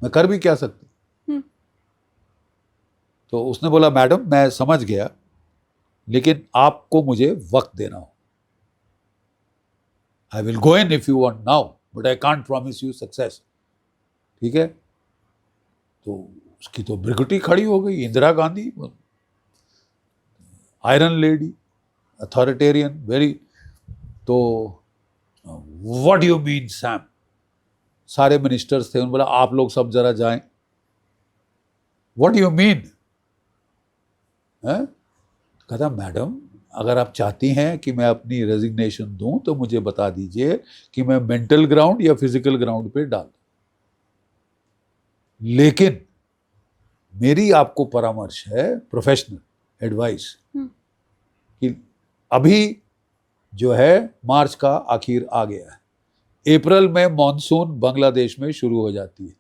मैं कर भी क्या सकती। तो उसने बोला मैडम मैं समझ गया लेकिन आपको मुझे वक्त देना हो। I will go in if you want now, but I can't promise you success. ठीक है, तो उसकी तो ब्रिगेडी खड़ी हो गई। Indira Gandhi, iron lady, authoritarian, very. तो व्हाट यू मीन सैम? सारे मिनिस्टर्स थे, उन्होंने बोला आप लोग सब जरा जाएं। What you mean? कहता मैडम, अगर आप चाहती हैं कि मैं अपनी रेजिग्नेशन दूं तो मुझे बता दीजिए कि मैं मेंटल ग्राउंड या फिजिकल ग्राउंड पे डाल दूं। लेकिन मेरी आपको परामर्श है, प्रोफेशनल एडवाइस, कि अभी जो है मार्च का आखिर आ गया है, अप्रैल में मॉनसून बांग्लादेश में शुरू हो जाती है।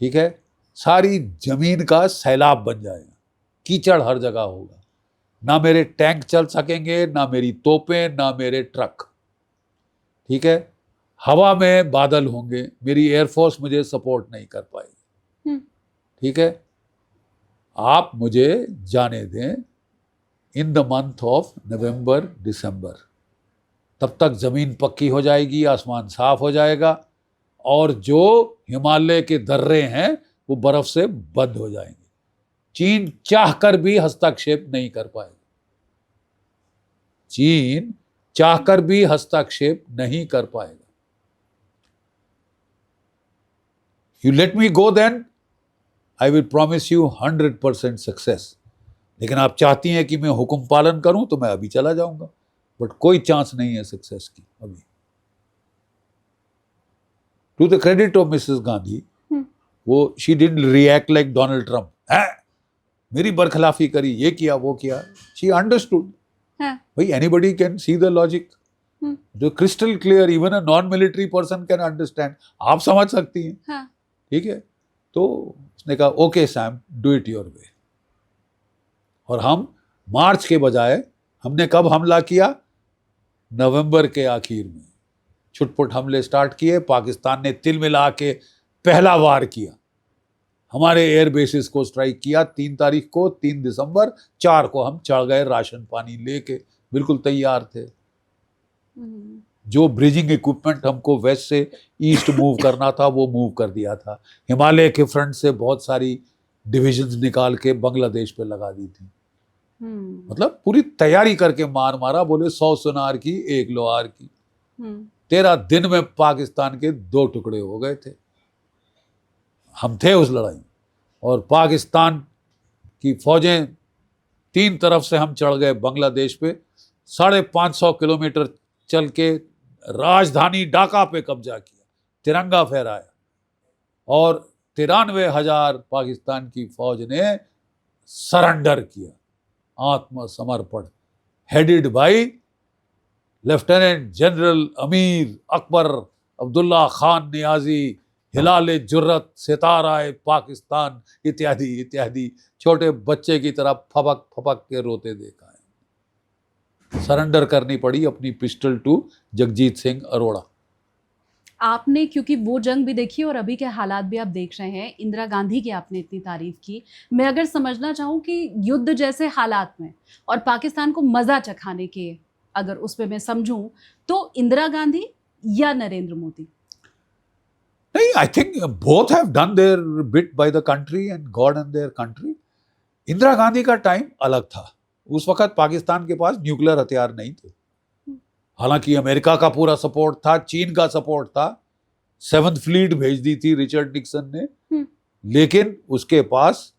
ठीक है, सारी जमीन का सैलाब बन जाएगा, कीचड़ हर जगह होगा, ना मेरे टैंक चल सकेंगे, ना मेरी तोपें, ना मेरे ट्रक। ठीक है, हवा में बादल होंगे, मेरी एयरफोर्स मुझे सपोर्ट नहीं कर पाएगी। ठीक है, आप मुझे जाने दें in the month of November December. तब तक जमीन पक्की हो जाएगी, आसमान साफ हो जाएगा, और जो हिमालय के दर्रे हैं वो बर्फ से बंद हो जाएंगे। चीन चाहकर भी हस्तक्षेप नहीं कर पाएगा। चीन चाहकर भी हस्तक्षेप नहीं कर पाएगा। You let me go, then I will promise you 100% success. लेकिन आप चाहती हैं कि मैं हुक्म पालन करूं तो मैं अभी चला जाऊंगा, बट कोई चांस नहीं है सक्सेस की अभी। To the credit of Mrs Gandhi, वो she didn't react like Donald Trump, मेरी बरखिलाफी करी, ये किया वो किया। शी अंडरस्टूड, भाई anybody can see the logic, जो crystal clear, even a non military person can understand. आप समझ सकती हैं। ठीक है, तो उसने कहा okay Sam, do it your way. और हम मार्च के बजाय हमने कब हमला किया? नवंबर के आखिर में छुटपुट हमले स्टार्ट किए। पाकिस्तान ने तिल मिला के पहला वार किया, हमारे एयर बेसिस को स्ट्राइक किया 3 तारीख को, 3 दिसंबर, 4 को हम चढ़ गए राशन पानी लेके, बिल्कुल तैयार थे। जो ब्रिजिंग इक्विपमेंट हमको वेस्ट से ईस्ट मूव करना था वो मूव कर दिया था। हिमालय के फ्रंट से बहुत सारी डिविजन्स निकाल के बांग्लादेश पे लगा दी थी। मतलब पूरी तैयारी करके मार मारा। बोले 100 सुनार की 1 लोहार की। 13 दिन में पाकिस्तान के 2 टुकड़े हो गए थे। हम थे उस लड़ाई, और पाकिस्तान की फौजें 3 तरफ से हम चढ़ गए बांग्लादेश पे। 550 किलोमीटर चल के राजधानी ढाका पे कब्जा किया, तिरंगा फहराया, और 93,000 पाकिस्तान की फौज ने सरेंडर किया, आत्मसमर्पण, headed by lieutenant general Amir Akbar Abdullah Khan Niazi, हिलाल जुर्रत, सितारा पाकिस्तान, इत्यादि इत्यादि। छोटे बच्चे की तरह फपक फपक के रोते देखा है। सरेंडर करनी पड़ी अपनी पिस्टल टू जगजीत सिंह अरोड़ा। आपने क्योंकि वो जंग भी देखी और अभी के हालात भी आप देख रहे हैं, इंदिरा गांधी की आपने इतनी तारीफ की, मैं अगर समझना चाहूँ कि युद्ध जैसे हालात में और पाकिस्तान को मज़ा चखाने के, अगर उस पर मैं समझूं, तो इंदिरा गांधी या नरेंद्र मोदी? नहीं, I think both have done there bit by the country and God and their country. Indira Gandhi का टाइम अलग था। उस वक्त पाकिस्तान के पास न्यूक्लियर हथियार नहीं थे। हालांकि अमेरिका का पूरा सपोर्ट था, चीन का सपोर्ट था, 7th फ्लीट भेज दी थी रिचर्ड निक्सन ने, लेकिन उसके पास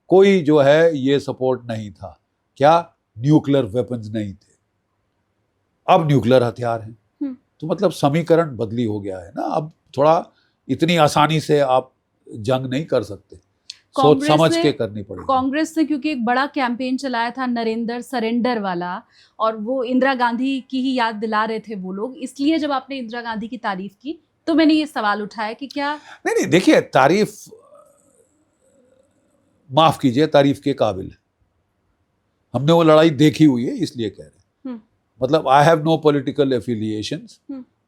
कोई जो है ये सपोर्ट नहीं था। क्या? न्यूक्लियर वेपन्स नहीं थे। अब न्यूक्लियर हथियार हैं, तो मतलब समीकरण बदली हो गया है ना। अब थोड़ा इतनी आसानी से आप जंग नहीं कर सकते, सोच समझ के करनी पड़ेगी। कांग्रेस ने क्योंकि एक बड़ा कैंपेन चलाया था नरेंद्र सरेंडर वाला, और वो इंदिरा गांधी की ही याद दिला रहे थे वो लोग, इसलिए जब आपने इंदिरा गांधी की तारीफ की तो मैंने ये सवाल उठाया कि क्या। नहीं, देखिए, तारीफ, माफ कीजिए, तारीफ के काबिल है। हमने वो लड़ाई देखी हुई है, इसलिए कह रहे हैं। मतलब I have no political affiliations.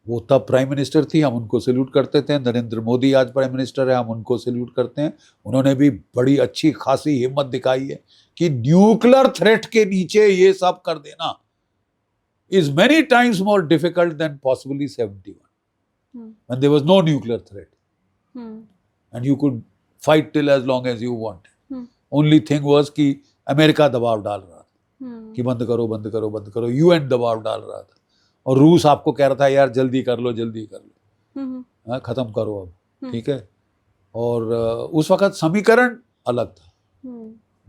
वो तब प्राइम मिनिस्टर थी, हम उनको सैल्यूट करते थे। नरेंद्र मोदी आज प्राइम मिनिस्टर है, हम उनको सैल्यूट करते हैं। उन्होंने भी बड़ी अच्छी खासी हिम्मत दिखाई है कि न्यूक्लियर थ्रेट के नीचे ये सब कर देना is many times more difficult than possibly 71 when there was no nuclear threat and you could fight till as long as you wanted. Only thing was कि अमेरिका दबाव डाल रहा था कि बंद करो बंद करो बंद करो, यूएन दबाव डाल रहा था और रूस आपको कह रहा था यार जल्दी कर लो जल्दी कर लो, खत्म करो अब, ठीक है। और उस वक्त समीकरण अलग था।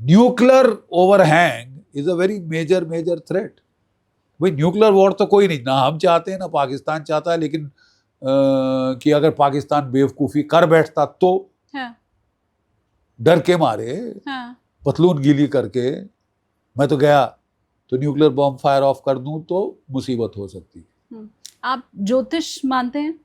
Nuclear overhang is a very major threat. भाई न्यूक्लियर वॉर तो कोई नहीं, ना हम चाहते हैं ना पाकिस्तान चाहता है, लेकिन कि अगर पाकिस्तान बेवकूफ़ी कर बैठता तो डर के मारे पतलून गीली करके मैं तो गया तो न्यूक्लियर बॉम्ब फायर ऑफ कर दूं तो मुसीबत हो सकती है। आप ज्योतिष मानते हैं?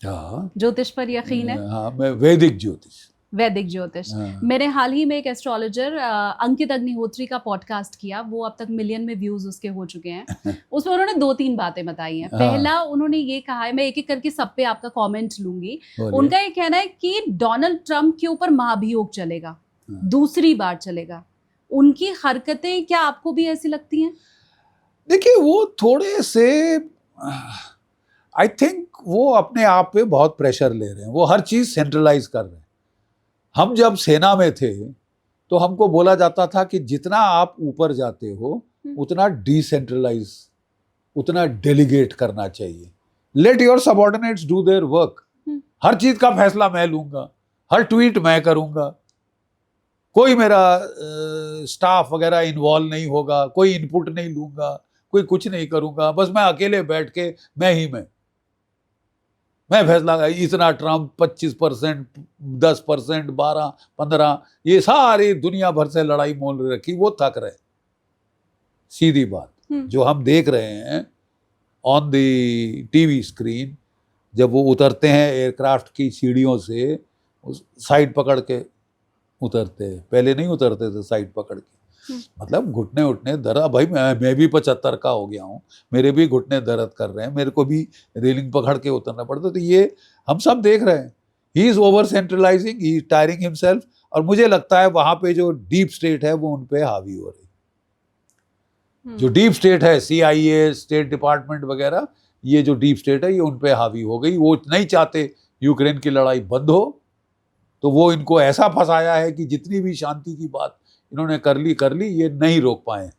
हाँ, ज्योतिष पर यकीन है? हाँ, मैं वैदिक ज्योतिष। वैदिक ज्योतिष। हाँ। मैंने हाल ही में एक एस्ट्रोलॉजर अंकित अग्निहोत्री का पॉडकास्ट किया, वो अब तक मिलियन में व्यूज उसके हो चुके हैं। उसमें उन्होंने 2-3 बातें बताई हैं। पहला उन्होंने ये कहा है, मैं एक एक करके सब पे आपका कमेंट लूंगी। उनका ये कहना है कि डोनाल्ड ट्रंप के ऊपर महाभियोग चलेगा, दूसरी बार चलेगा। उनकी हरकतें क्या आपको भी ऐसी लगती हैं? देखिए वो थोड़े से आई थिंक वो अपने आप पे बहुत प्रेशर ले रहे हैं, वो हर चीज सेंट्रलाइज कर रहे हैं। हम जब सेना में थे तो हमको बोला जाता था कि जितना आप ऊपर जाते हो उतना डिसेंट्रलाइज, उतना डेलीगेट करना चाहिए। Let your subordinates do their work. हर चीज का फैसला मैं लूंगा, हर ट्वीट मैं करूंगा, कोई मेरा स्टाफ वगैरह इन्वॉल्व नहीं होगा, कोई इनपुट नहीं लूंगा, कोई कुछ नहीं करूंगा, बस मैं अकेले बैठ के मैं फैसला। इतना ट्रम्प 25%, 10%, 12, 15, ये सारी दुनिया भर से लड़ाई मोल रखी, वो थक रहे। सीधी बात जो हम देख रहे हैं ऑन द टीवी स्क्रीन, जब वो उतरते हैं एयरक्राफ्ट की सीढ़ियों से, साइड पकड़ के उतरते हैं, पहले नहीं उतरते थे साइड पकड़ के, मतलब घुटने उठने दर्द। भाई मैं भी 75 का हो गया हूँ, मेरे भी घुटने दर्द कर रहे हैं, मेरे को भी रेलिंग पकड़ के उतरना पड़ता। तो ये हम सब देख रहे हैं। He is over centralising, he is tiring himself. और मुझे लगता है वहां पे जो डीप स्टेट है वो उन पे हावी हो रही। जो डीप स्टेट है, CIA, स्टेट डिपार्टमेंट वगैरह, ये जो डीप स्टेट है ये उन पे हावी हो गई। वो नहीं चाहते यूक्रेन की लड़ाई बंद हो, तो वो इनको ऐसा फंसाया है कि जितनी भी शांति की बात इन्होंने कर ली, ये नहीं रोक पाए।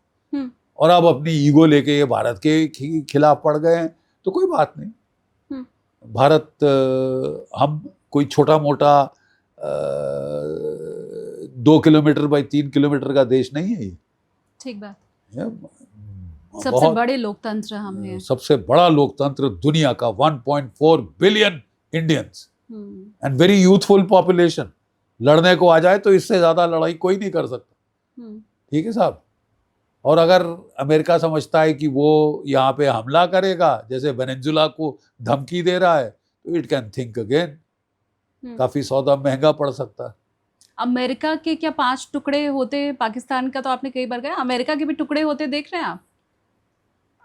और अब अपनी ईगो लेके ये भारत के खिलाफ पड़ गए हैं, तो कोई बात नहीं। भारत, हम कोई छोटा मोटा 2 किलोमीटर बाई 3 किलोमीटर का देश नहीं है ये। ठीक बात। सबसे बड़े लोकतंत्र हम हैं। सबसे बड़ा लोकतंत्र दुनिया का, 1.4 billion Indians and very youthful population. लड़ने को आ जाए तो इससे ज्यादा लड़ाई कोई नहीं कर सकता। ठीक है साहब। और अगर अमेरिका समझता है कि वो यहाँ पे हमला करेगा, जैसे वेनेजुला को धमकी दे रहा है, तो इट कैन थिंक अगेन। काफी सौदा महंगा पड़ सकता है। अमेरिका के क्या 5 टुकड़े होते, पाकिस्तान का तो आपने कई बार कहा, अमेरिका के भी टुकड़े होते देख रहे हैं आप?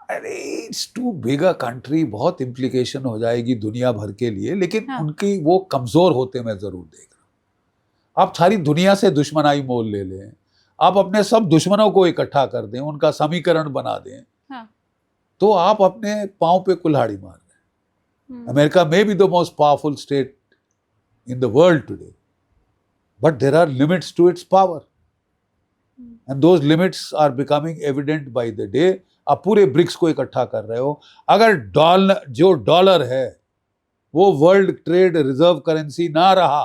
अरे it's too big a country, बहुत इम्प्लीकेशन हो जाएगी दुनिया भर के लिए, लेकिन उनकी वो कमजोर होते मैं जरूर देख रहा हूँ। आप सारी दुनिया से दुश्मनाई मोल ले लें, आप अपने सब दुश्मनों को इकट्ठा कर दें, उनका समीकरण बना दें, तो आप अपने पांव पे कुल्हाड़ी मार रहे हैं। अमेरिका में be the most powerful state in the world today, but there are limits to its power and those limits are becoming evident by the day. आप पूरे ब्रिक्स को इकट्ठा कर रहे हो। अगर डॉलर है वो वर्ल्ड ट्रेड रिजर्व करेंसी ना रहा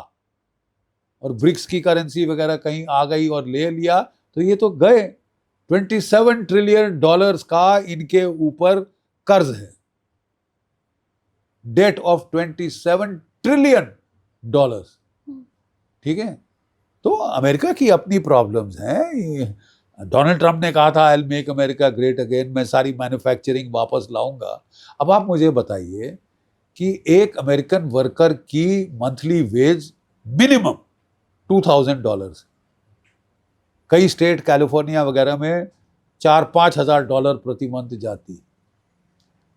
और ब्रिक्स की करेंसी वगैरह कहीं आ गई और ले लिया, तो ये तो गए। 27 ट्रिलियन डॉलर्स का इनके ऊपर कर्ज है, डेट ऑफ 27 ट्रिलियन डॉलर्स। ठीक है, तो अमेरिका की अपनी प्रॉब्लम्स हैं। डोनाल्ड ट्रंप ने कहा था I will make America great again, मैं सारी मैन्युफैक्चरिंग वापस लाऊंगा। अब आप मुझे बताइए कि एक अमेरिकन वर्कर की मंथली वेज मिनिमम $2,000, कई स्टेट कैलिफोर्निया वगैरह में 4-5 हज़ार डॉलर प्रति मंथ जाती।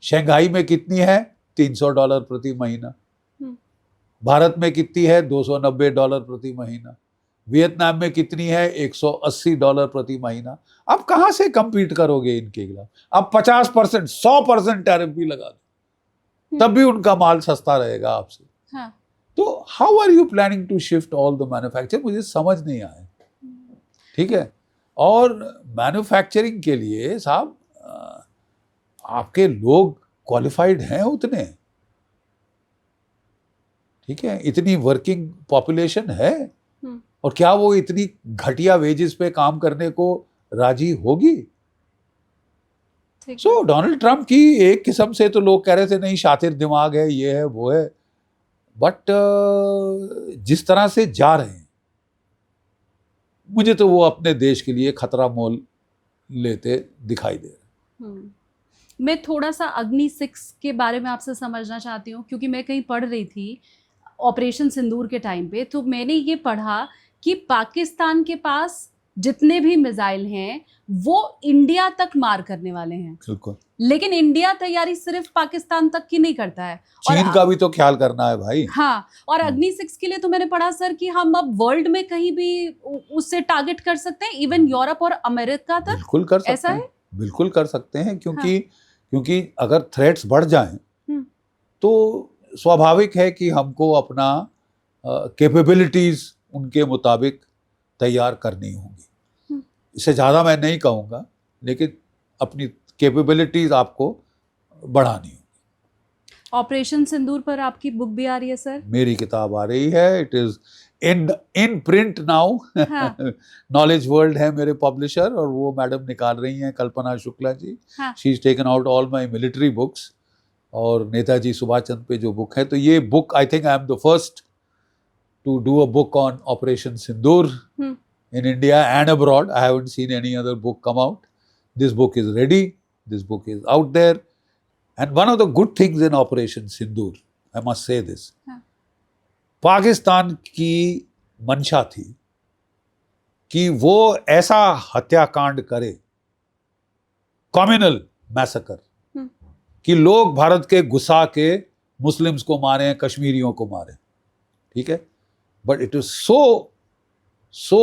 शंघाई में कितनी है? $300 प्रति महीना। भारत में कितनी है? $290 प्रति महीना। वियतनाम में कितनी है, $180 प्रति महीना। आप कहाँ से compete करोगे इनके खिलाफ? आप 50%, 100% टैरिफ भी लगा दो, तब भी उनका माल सस्ता रहेगा आपसे। हाँ। तो how are you planning to shift all the manufacture? मुझे समझ नहीं आया। ठीक है, और मैन्युफैक्चरिंग के लिए साहब आपके लोग क्वालिफाइड हैं उतने? ठीक है, इतनी वर्किंग पॉपुलेशन है, और क्या वो इतनी घटिया वेजेस पे काम करने को राजी होगी? सो डोनाल्ड ट्रंप की एक किस्म से तो लोग कह रहे थे नहीं शातिर दिमाग है, ये है वो है, बट जिस तरह से जा रहे हैं मुझे तो वो अपने देश के लिए खतरा मोल लेते दिखाई दे रहे। मैं थोड़ा सा अग्नि 6 के बारे में आपसे समझना चाहती हूँ, क्योंकि मैं कहीं पढ़ रही थी ऑपरेशन सिंदूर के टाइम पे, तो मैंने ये पढ़ा कि पाकिस्तान के पास जितने भी मिसाइल हैं वो इंडिया तक मार करने वाले हैं। बिल्कुल, लेकिन इंडिया तैयारी सिर्फ पाकिस्तान तक की नहीं करता है, चीन का भी तो ख्याल करना है भाई। हाँ, और अग्नि 6 के लिए तो मैंने पढ़ा सर कि हम अब वर्ल्ड में कहीं भी उससे टारगेट कर सकते हैं, इवन यूरोप और अमेरिका तक। बिल्कुल कर सकते ऐसा हैं, है? बिल्कुल कर सकते हैं, क्योंकि अगर थ्रेट्स बढ़ जाएं तो स्वाभाविक है कि हमको अपना कैपेबिलिटीज उनके मुताबिक तैयार करनी होगी। इससे ज़्यादा मैं नहीं कहूँगा, लेकिन अपनी कैपेबिलिटीज आपको बढ़ानी होगी। ऑपरेशन सिंदूर पर आपकी बुक भी आ रही है सर? मेरी किताब आ रही है, it is in print now. Knowledge world है मेरे पब्लिशर, और वो मैडम निकाल रही हैं, Kalpana Shukla ji. She is taken out all my military books, और नेताजी सुभाष चंद्र पे जो बुक है, तो ये book I think I am the first to do a book on Operation Sindoor in India and abroad. I haven't seen any other book come out. This book is ready. This book is out there. And one of the good things in Operation Sindoor, I must say this, Pakistan की मंशा थी कि वो ऐसा हत्याकांड करे, communal massacre, कि लोग भारत के घुसा के मुस्लिम्स को मारें, कश्मीरियों को मारें। ठीक है, but it is so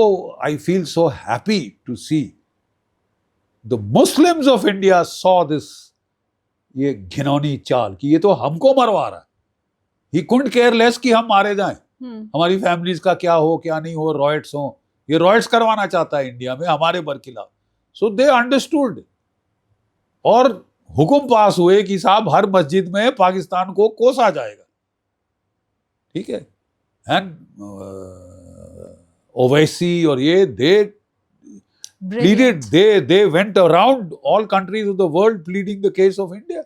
I feel so happy to see the Muslims of India saw this, ये घिनौनी चाल कि ये तो हमको मरवा रहा है। He couldn't care less कि हम मारे जाएं, हमारी फैमिलीज का क्या हो क्या नहीं हो, रॉयट्स हो, ये रॉयट्स करवाना चाहता है इंडिया में हमारे बरखिलाफ। सो दे अंडरस्टूड, और हुक्म पास हुए कि साहब हर मस्जिद में पाकिस्तान को कोसा जाएगा। ठीक है, एंड ओवैसी और ये they went around all countries of the world pleading the case of India.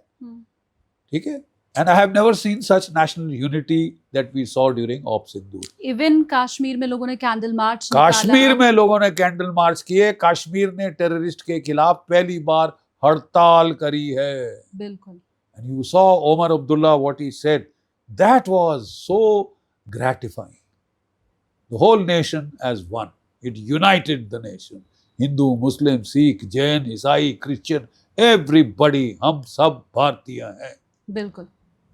ठीक है, and I have never seen such national unity that we saw during Op Sindoor. Even Kashmir में लोगों ने कैंडल मार्च कश्मीर में लोगों ने कैंडल मार्च किए, कश्मीर ने टेररिस्ट के खिलाफ पहली बार हड़ताल करी है। बिल्कुल। And you saw Omar Abdullah what he said, that was so gratifying. The whole nation as one. It united the nation. Hindu, Muslim, Sikh, Jain, Isai, Christian, everybody. हम सब भारतीय हैं। बिल्कुल।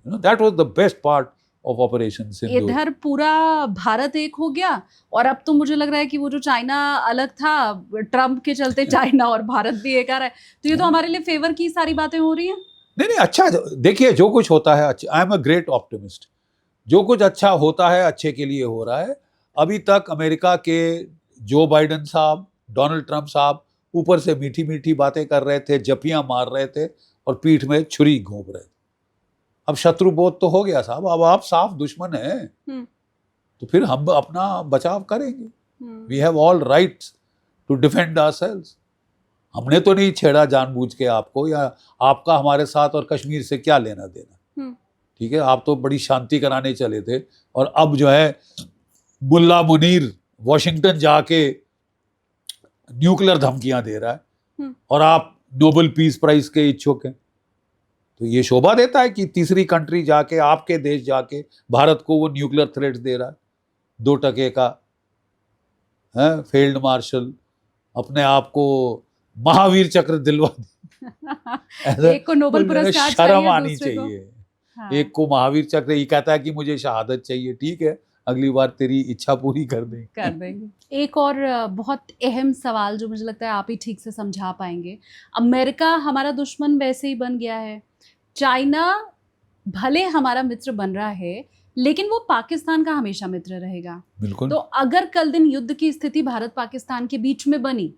You know, that was the best part of Operation Sindoor. इधर पूरा भारत एक हो गया, और अब तो मुझे लग रहा है कि वो जो चाइना अलग था, ट्रम्प के चलते चाइना और भारत भी एक आ रहा है, तो ये तो हमारे लिए फेवर की सारी बातें हो रही हैं। नहीं, अच्छा देखिए, जो कुछ होता है अच्छा, I am a great optimist. जो कुछ अच्छा होता है अच्छे के लिए हो रहा है। अभी तक अमेरिका के जो बाइडेन साहब, डोनाल्ड ट्रंप साहब ऊपर से मीठी मीठी बातें कर रहे थे, जपियां मार रहे थे, और पीठ में छुरी घोंप रहे थे। अब शत्रु बोध तो हो गया साहब, अब आप साफ दुश्मन हैं, तो फिर हम अपना बचाव करेंगे। We have all rights to defend ourselves. हमने तो नहीं छेड़ा जानबूझ के आपको, या आपका हमारे साथ और कश्मीर से क्या लेना देना। ठीक है, आप तो बड़ी शांति कराने चले थे, और अब जो है मुल्ला मुनीर वॉशिंगटन जाके न्यूक्लियर धमकियां दे रहा है, और आप नोबेल पीस प्राइज के इच्छुक हैं। तो ये शोभा देता है कि तीसरी कंट्री जाके, आपके देश जाके भारत को वो न्यूक्लियर थ्रेट दे रहा है। 2% का है फील्ड मार्शल, अपने आप को महावीर चक्र दिलवा एक को नोबेल पुरस्कार शर्म आनी चाहिए। हाँ। एक को महावीर चक्र, ये कहता है कि मुझे शहादत चाहिए। ठीक है, अगली बार तेरी इच्छा पूरी कर देंगे। कर देंगे। एक और बहुत अहम सवाल जो मुझे लगता है आप ही ठीक से समझा पाएंगे। अमेरिका हमारा दुश्मन वैसे ही बन गया है, चाइना भले हमारा मित्र बन रहा है लेकिन वो पाकिस्तान का हमेशा मित्र रहेगा। बिल्कुल। तो अगर कल दिन युद्ध की स्थिति भारत पाकिस्तान के बीच में बनी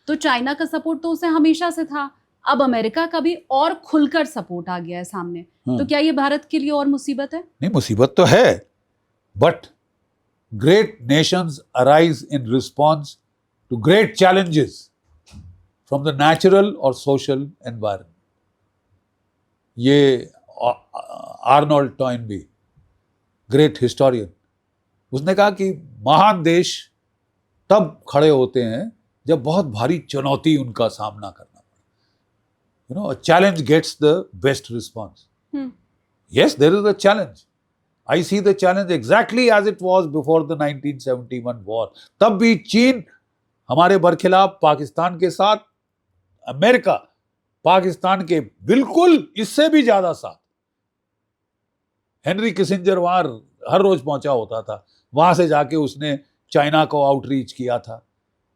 तो चाइना का सपोर्ट तो उसे हमेशा से था, अब अमेरिका का भी और खुलकर सपोर्ट आ गया है सामने। तो क्या ये भारत के लिए और मुसीबत है? नहीं, मुसीबत तो है, but great nations arise in response to great challenges from the natural और सोशल एनवायरनमेंट। ये आर्नोल्ड टॉयनबी, ग्रेट हिस्टोरियन, उसने कहा कि महान देश तब खड़े होते हैं जब बहुत भारी चुनौती उनका सामना करना पड़े। You know, a challenge gets the best response. Yes, there is a challenge. I see the challenge exactly as it was before the 1971 war. तब भी चीन हमारे बरखिलाफ पाकिस्तान के साथ, अमेरिका पाकिस्तान के बिल्कुल इससे भी ज्यादा साथ। हेनरी किसिंजर वहां हर रोज पहुंचा होता था, वहां से जाके उसने चाइना को आउटरीच किया था।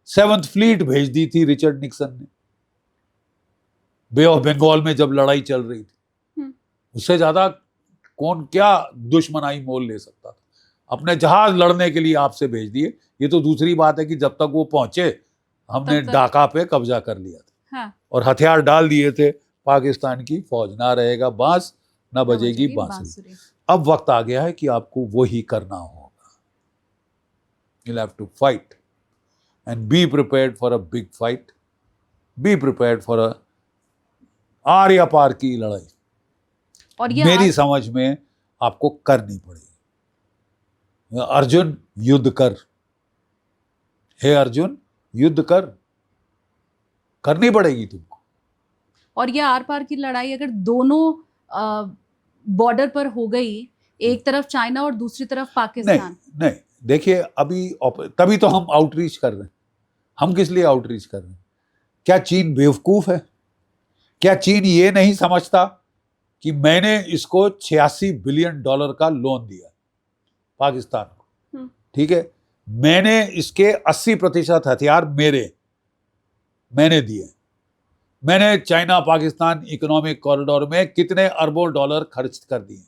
7th फ्लीट भेज दी थी रिचर्ड निक्सन ने बे ऑफ बंगाल में जब लड़ाई चल रही थी। उससे ज्यादा कौन क्या दुश्मनाई मोल ले सकता था। अपने जहाज लड़ने के लिए आपसे भेज दिए। ये तो दूसरी बात है कि जब तक वो पहुंचे हमने ढाका पे कब्जा कर लिया था। हाँ। और हथियार डाल दिए थे पाकिस्तान की फौज, ना रहेगा बांस ना बजेगी बांसुरी। अब वक्त आ गया है कि आपको वही करना होगा। You'll have to fight and be prepared for a big fight. Be prepared for a आर या पार की लड़ाई। और ये मेरी समझ में आपको करनी पड़ेगी। अर्जुन युद्ध कर, हे अर्जुन युद्ध कर, करनी पड़ेगी तुमको। और ये आर पार की लड़ाई अगर दोनों बॉर्डर पर हो गई, एक तरफ चाइना और दूसरी तरफ पाकिस्तान। नहीं, देखिए अभी तभी तो हम आउटरीच कर रहे हैं। हम किस लिए आउटरीच कर रहे हैं? क्या चीन बेवकूफ है? क्या चीन ये नहीं समझता कि मैंने इसको $86 बिलियन का लोन दिया पाकिस्तान को? ठीक है, मैंने इसके 80% हथियार मैंने दिए। मैंने चाइना पाकिस्तान इकोनॉमिक कॉरिडोर में कितने अरबों डॉलर खर्च कर दिए,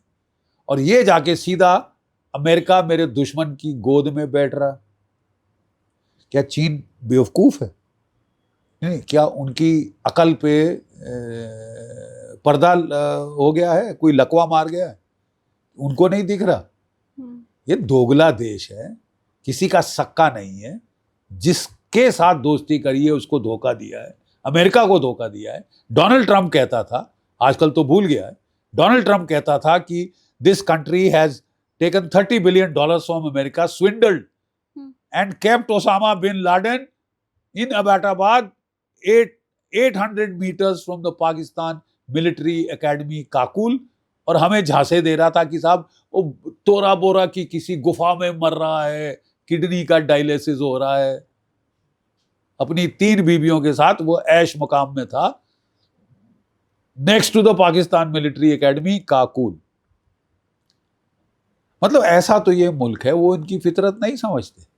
और ये जाके सीधा अमेरिका मेरे दुश्मन की गोद में बैठ रहा। क्या चीन बेवकूफ है? नहीं, क्या उनकी अकल पे पर्दा हो गया है, कोई लकवा मार गया है, उनको नहीं दिख रहा? ये दोगला देश है, किसी का सक्का नहीं है। जिसके साथ दोस्ती करी है उसको धोखा दिया है, अमेरिका को धोखा दिया है। डोनाल्ड ट्रंप कहता था, आजकल तो भूल गया है, डोनाल्ड ट्रंप कहता था कि this country has taken $30 billion from America, swindled and kept Osama bin Laden in Abbottabad 800 metres from the Pakistan military academy Kakul, और हमें झांसे दे रहा था कि साहब वो तोरा बोरा की किसी गुफा में मर रहा है, किडनी का डायलिसिस हो रहा है। अपनी 3 बीवियों के साथ वो ऐश मकाम में था, next to the Pakistan military academy Kakul. मतलब ऐसा तो ये मुल्क है, वो इनकी फितरत नहीं समझते।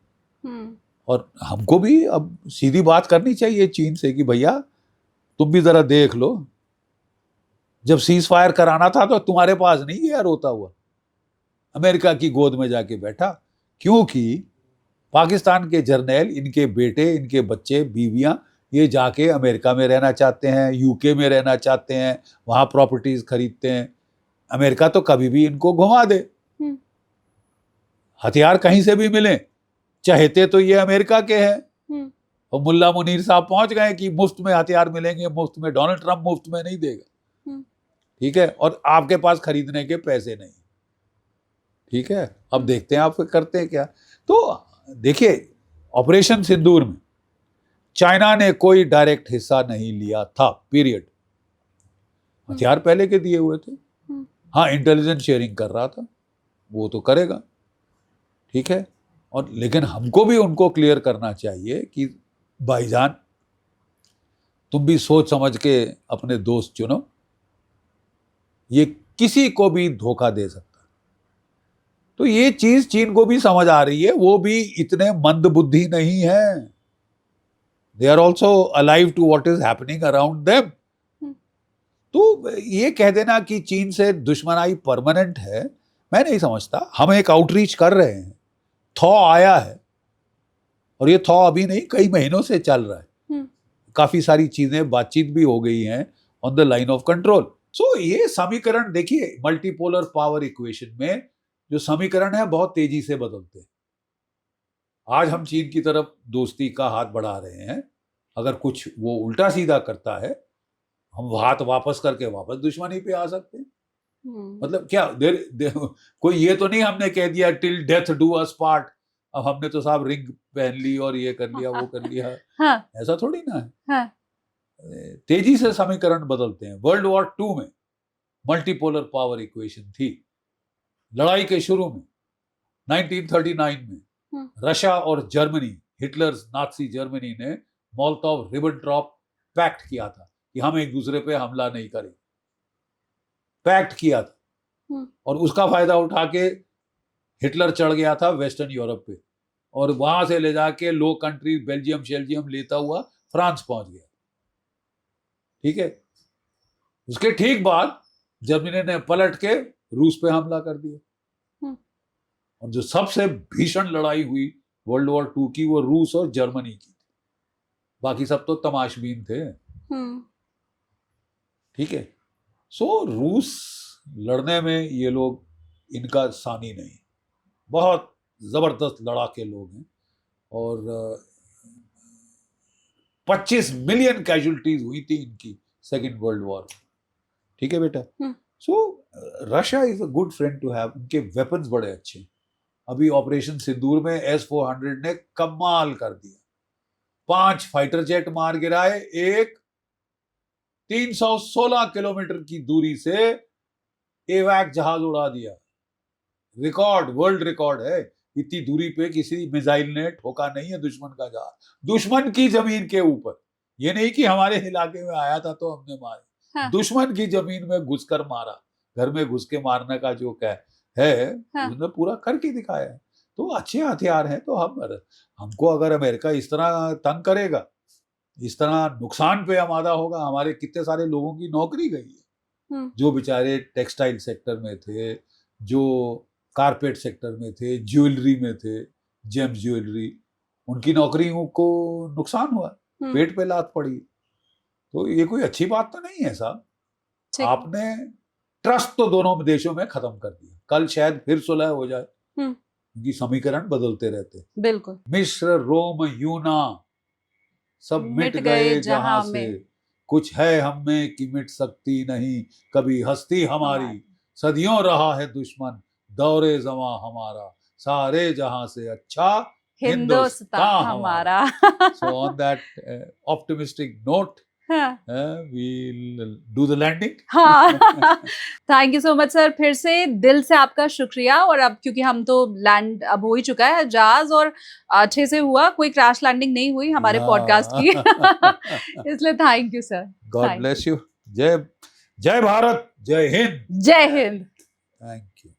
और हमको भी अब सीधी बात करनी चाहिए चीन से कि भैया तुम भी जरा देख लो, जब सीज फायर कराना था तो तुम्हारे पास नहीं गया रोता हुआ, अमेरिका की गोद में जाके बैठा। क्योंकि पाकिस्तान के जर्नैल, इनके बेटे, इनके बच्चे, बीवियां, ये जाके अमेरिका में रहना चाहते हैं, यूके में रहना चाहते हैं, वहां प्रॉपर्टीज खरीदते हैं। अमेरिका तो कभी भी इनको घुमा दे, हथियार कहीं से भी मिले, चाहते तो ये अमेरिका के हैं। और मुल्ला मुनीर साहब पहुंच गए कि मुफ्त में हथियार मिलेंगे, मुफ्त में। डोनाल्ड ट्रंप मुफ्त में नहीं देगा, ठीक है, और आपके पास खरीदने के पैसे नहीं, ठीक है। अब देखते हैं आप करते हैं क्या। तो देखिए, ऑपरेशन सिंदूर में चाइना ने कोई डायरेक्ट हिस्सा नहीं लिया था, पीरियड। हथियार पहले के दिए हुए थे, हाँ इंटेलिजेंस शेयरिंग कर रहा था, वो तो करेगा, ठीक है। और लेकिन हमको भी उनको क्लियर करना चाहिए कि भाईजान तुम भी सोच समझ के अपने दोस्त चुनो, ये किसी को भी धोखा दे सकता। तो ये चीज चीन को भी समझ आ रही है, वो भी इतने मंद बुद्धि नहीं है, they are also alive to what is happening around them. तो ये कह देना कि चीन से दुश्मनाई परमानेंट है, मैं नहीं समझता। हम एक आउटरीच कर रहे हैं, थॉ आया है, और ये थॉ अभी नहीं, कई महीनों से चल रहा है। काफी सारी चीजें, बातचीत भी हो गई हैं on the line of control. So ये समीकरण देखिए, मल्टीपोलर पावर इक्वेशन में जो समीकरण है बहुत तेजी से बदलते हैं। आज हम चीन की तरफ दोस्ती का हाथ बढ़ा रहे हैं, अगर कुछ वो उल्टा सीधा करता है, हम हाथ वापस करके वापस दुश्मनी पे आ सकते हैं। मतलब क्या कोई ये तो नहीं हमने कह दिया till death do us part, अब हमने तो साहब रिंग पहन ली और ये कर लिया वो कर लिया। हाँ, ऐसा थोड़ी ना है। हाँ, तेजी से समीकरण बदलते हैं। वर्ल्ड वॉर 2 में मल्टीपोलर पावर इक्वेशन थी। लड़ाई के शुरू में 1939 में रशिया और जर्मनी, हिटलर नाजी जर्मनी ने मोलोटोव रिबेनट्रॉप पैक्ट किया था कि हम एक दूसरे पे हमला नहीं करेंगे, पैक्ट किया था। और उसका फायदा उठा के हिटलर चढ़ गया था वेस्टर्न यूरोप पे, और वहां से ले जाके लो कंट्री बेल्जियम शेल्जियम लेता हुआ फ्रांस पहुंच गया। ठीक है, उसके ठीक बाद जर्मनी ने पलट के रूस पे हमला कर दिया, और जो सबसे भीषण लड़ाई हुई वर्ल्ड वॉर 2 की, वो रूस और जर्मनी की थी। बाकी सब तो तमाशबीन थे। ठीक है, सो रूस लड़ने में ये लोग, इनका सानी नहीं, बहुत जबरदस्त लड़ाके लोग हैं, और 25 मिलियन कैजुअलिटीज हुई थी इनकी सेकेंड वर्ल्ड वॉर। ठीक है बेटा। So Russia is a good friend to have, उनके वेपन्स बड़े अच्छे हैं। अभी ऑपरेशन सिंदूर में S-400 ने कमाल कर दिया, 5 फाइटर जेट मार गिराए, एक 316 किलोमीटर की दूरी से एवैक जहाज उड़ा दिया। रिकॉर्ड, वर्ल्ड रिकॉर्ड है। इतनी दूरी पे किसी मिसाइल ने ठोका नहीं है दुश्मन का जहाज, दुश्मन की जमीन के ऊपर। ये नहीं कि हमारे इलाके में आया था तो हमने मारा। हाँ। दुश्मन की जमीन में घुसकर मारा, घर में घुस के मारने का जो क्या है, हाँ। उसने पूरा करके दिखाया है। तो अच्छे हथियार हैं। तो हमको अगर अमेरिका इस तरह तंग करेगा, इस तरह नुकसान पे आमादा होगा, हमारे कितने सारे लोगों की नौकरी गई है, जो बेचारे टेक्सटाइल सेक्टर में थे, जो कारपेट सेक्टर में थे, ज्वेलरी में थे, जेम्स ज्वेलरी, उनकी नौकरियों को नुकसान हुआ, पेट पे लात पड़ी। तो ये कोई अच्छी बात तो नहीं है साहब। आपने ट्रस्ट तो दोनों देशों में खत्म कर दिया, कल शायद फिर सुलह हो जाए, क्योंकि समीकरण बदलते रहते। बिल्कुल। मिस्र, रोम, यूना सब मिट गए जहां से, कुछ है हम में कि मिट सकती नहीं कभी हस्ती हमारी, सदियों रहा है दुश्मन दौरे जमा हमारा, सारे जहां से अच्छा हिंदुस्तान हमारा। So on that optimistic note, we'll do the landing. हाँ, thank you so much sir, फिर से दिल से आपका शुक्रिया। और अब क्योंकि हम तो लैंड अब हो ही चुका है जहाज, और अच्छे से हुआ, कोई क्रैश लैंडिंग नहीं हुई हमारे पॉडकास्ट की। इसलिए thank you sir. God bless you. जय भारत, जय हिंद। जय हिंद। Thank you.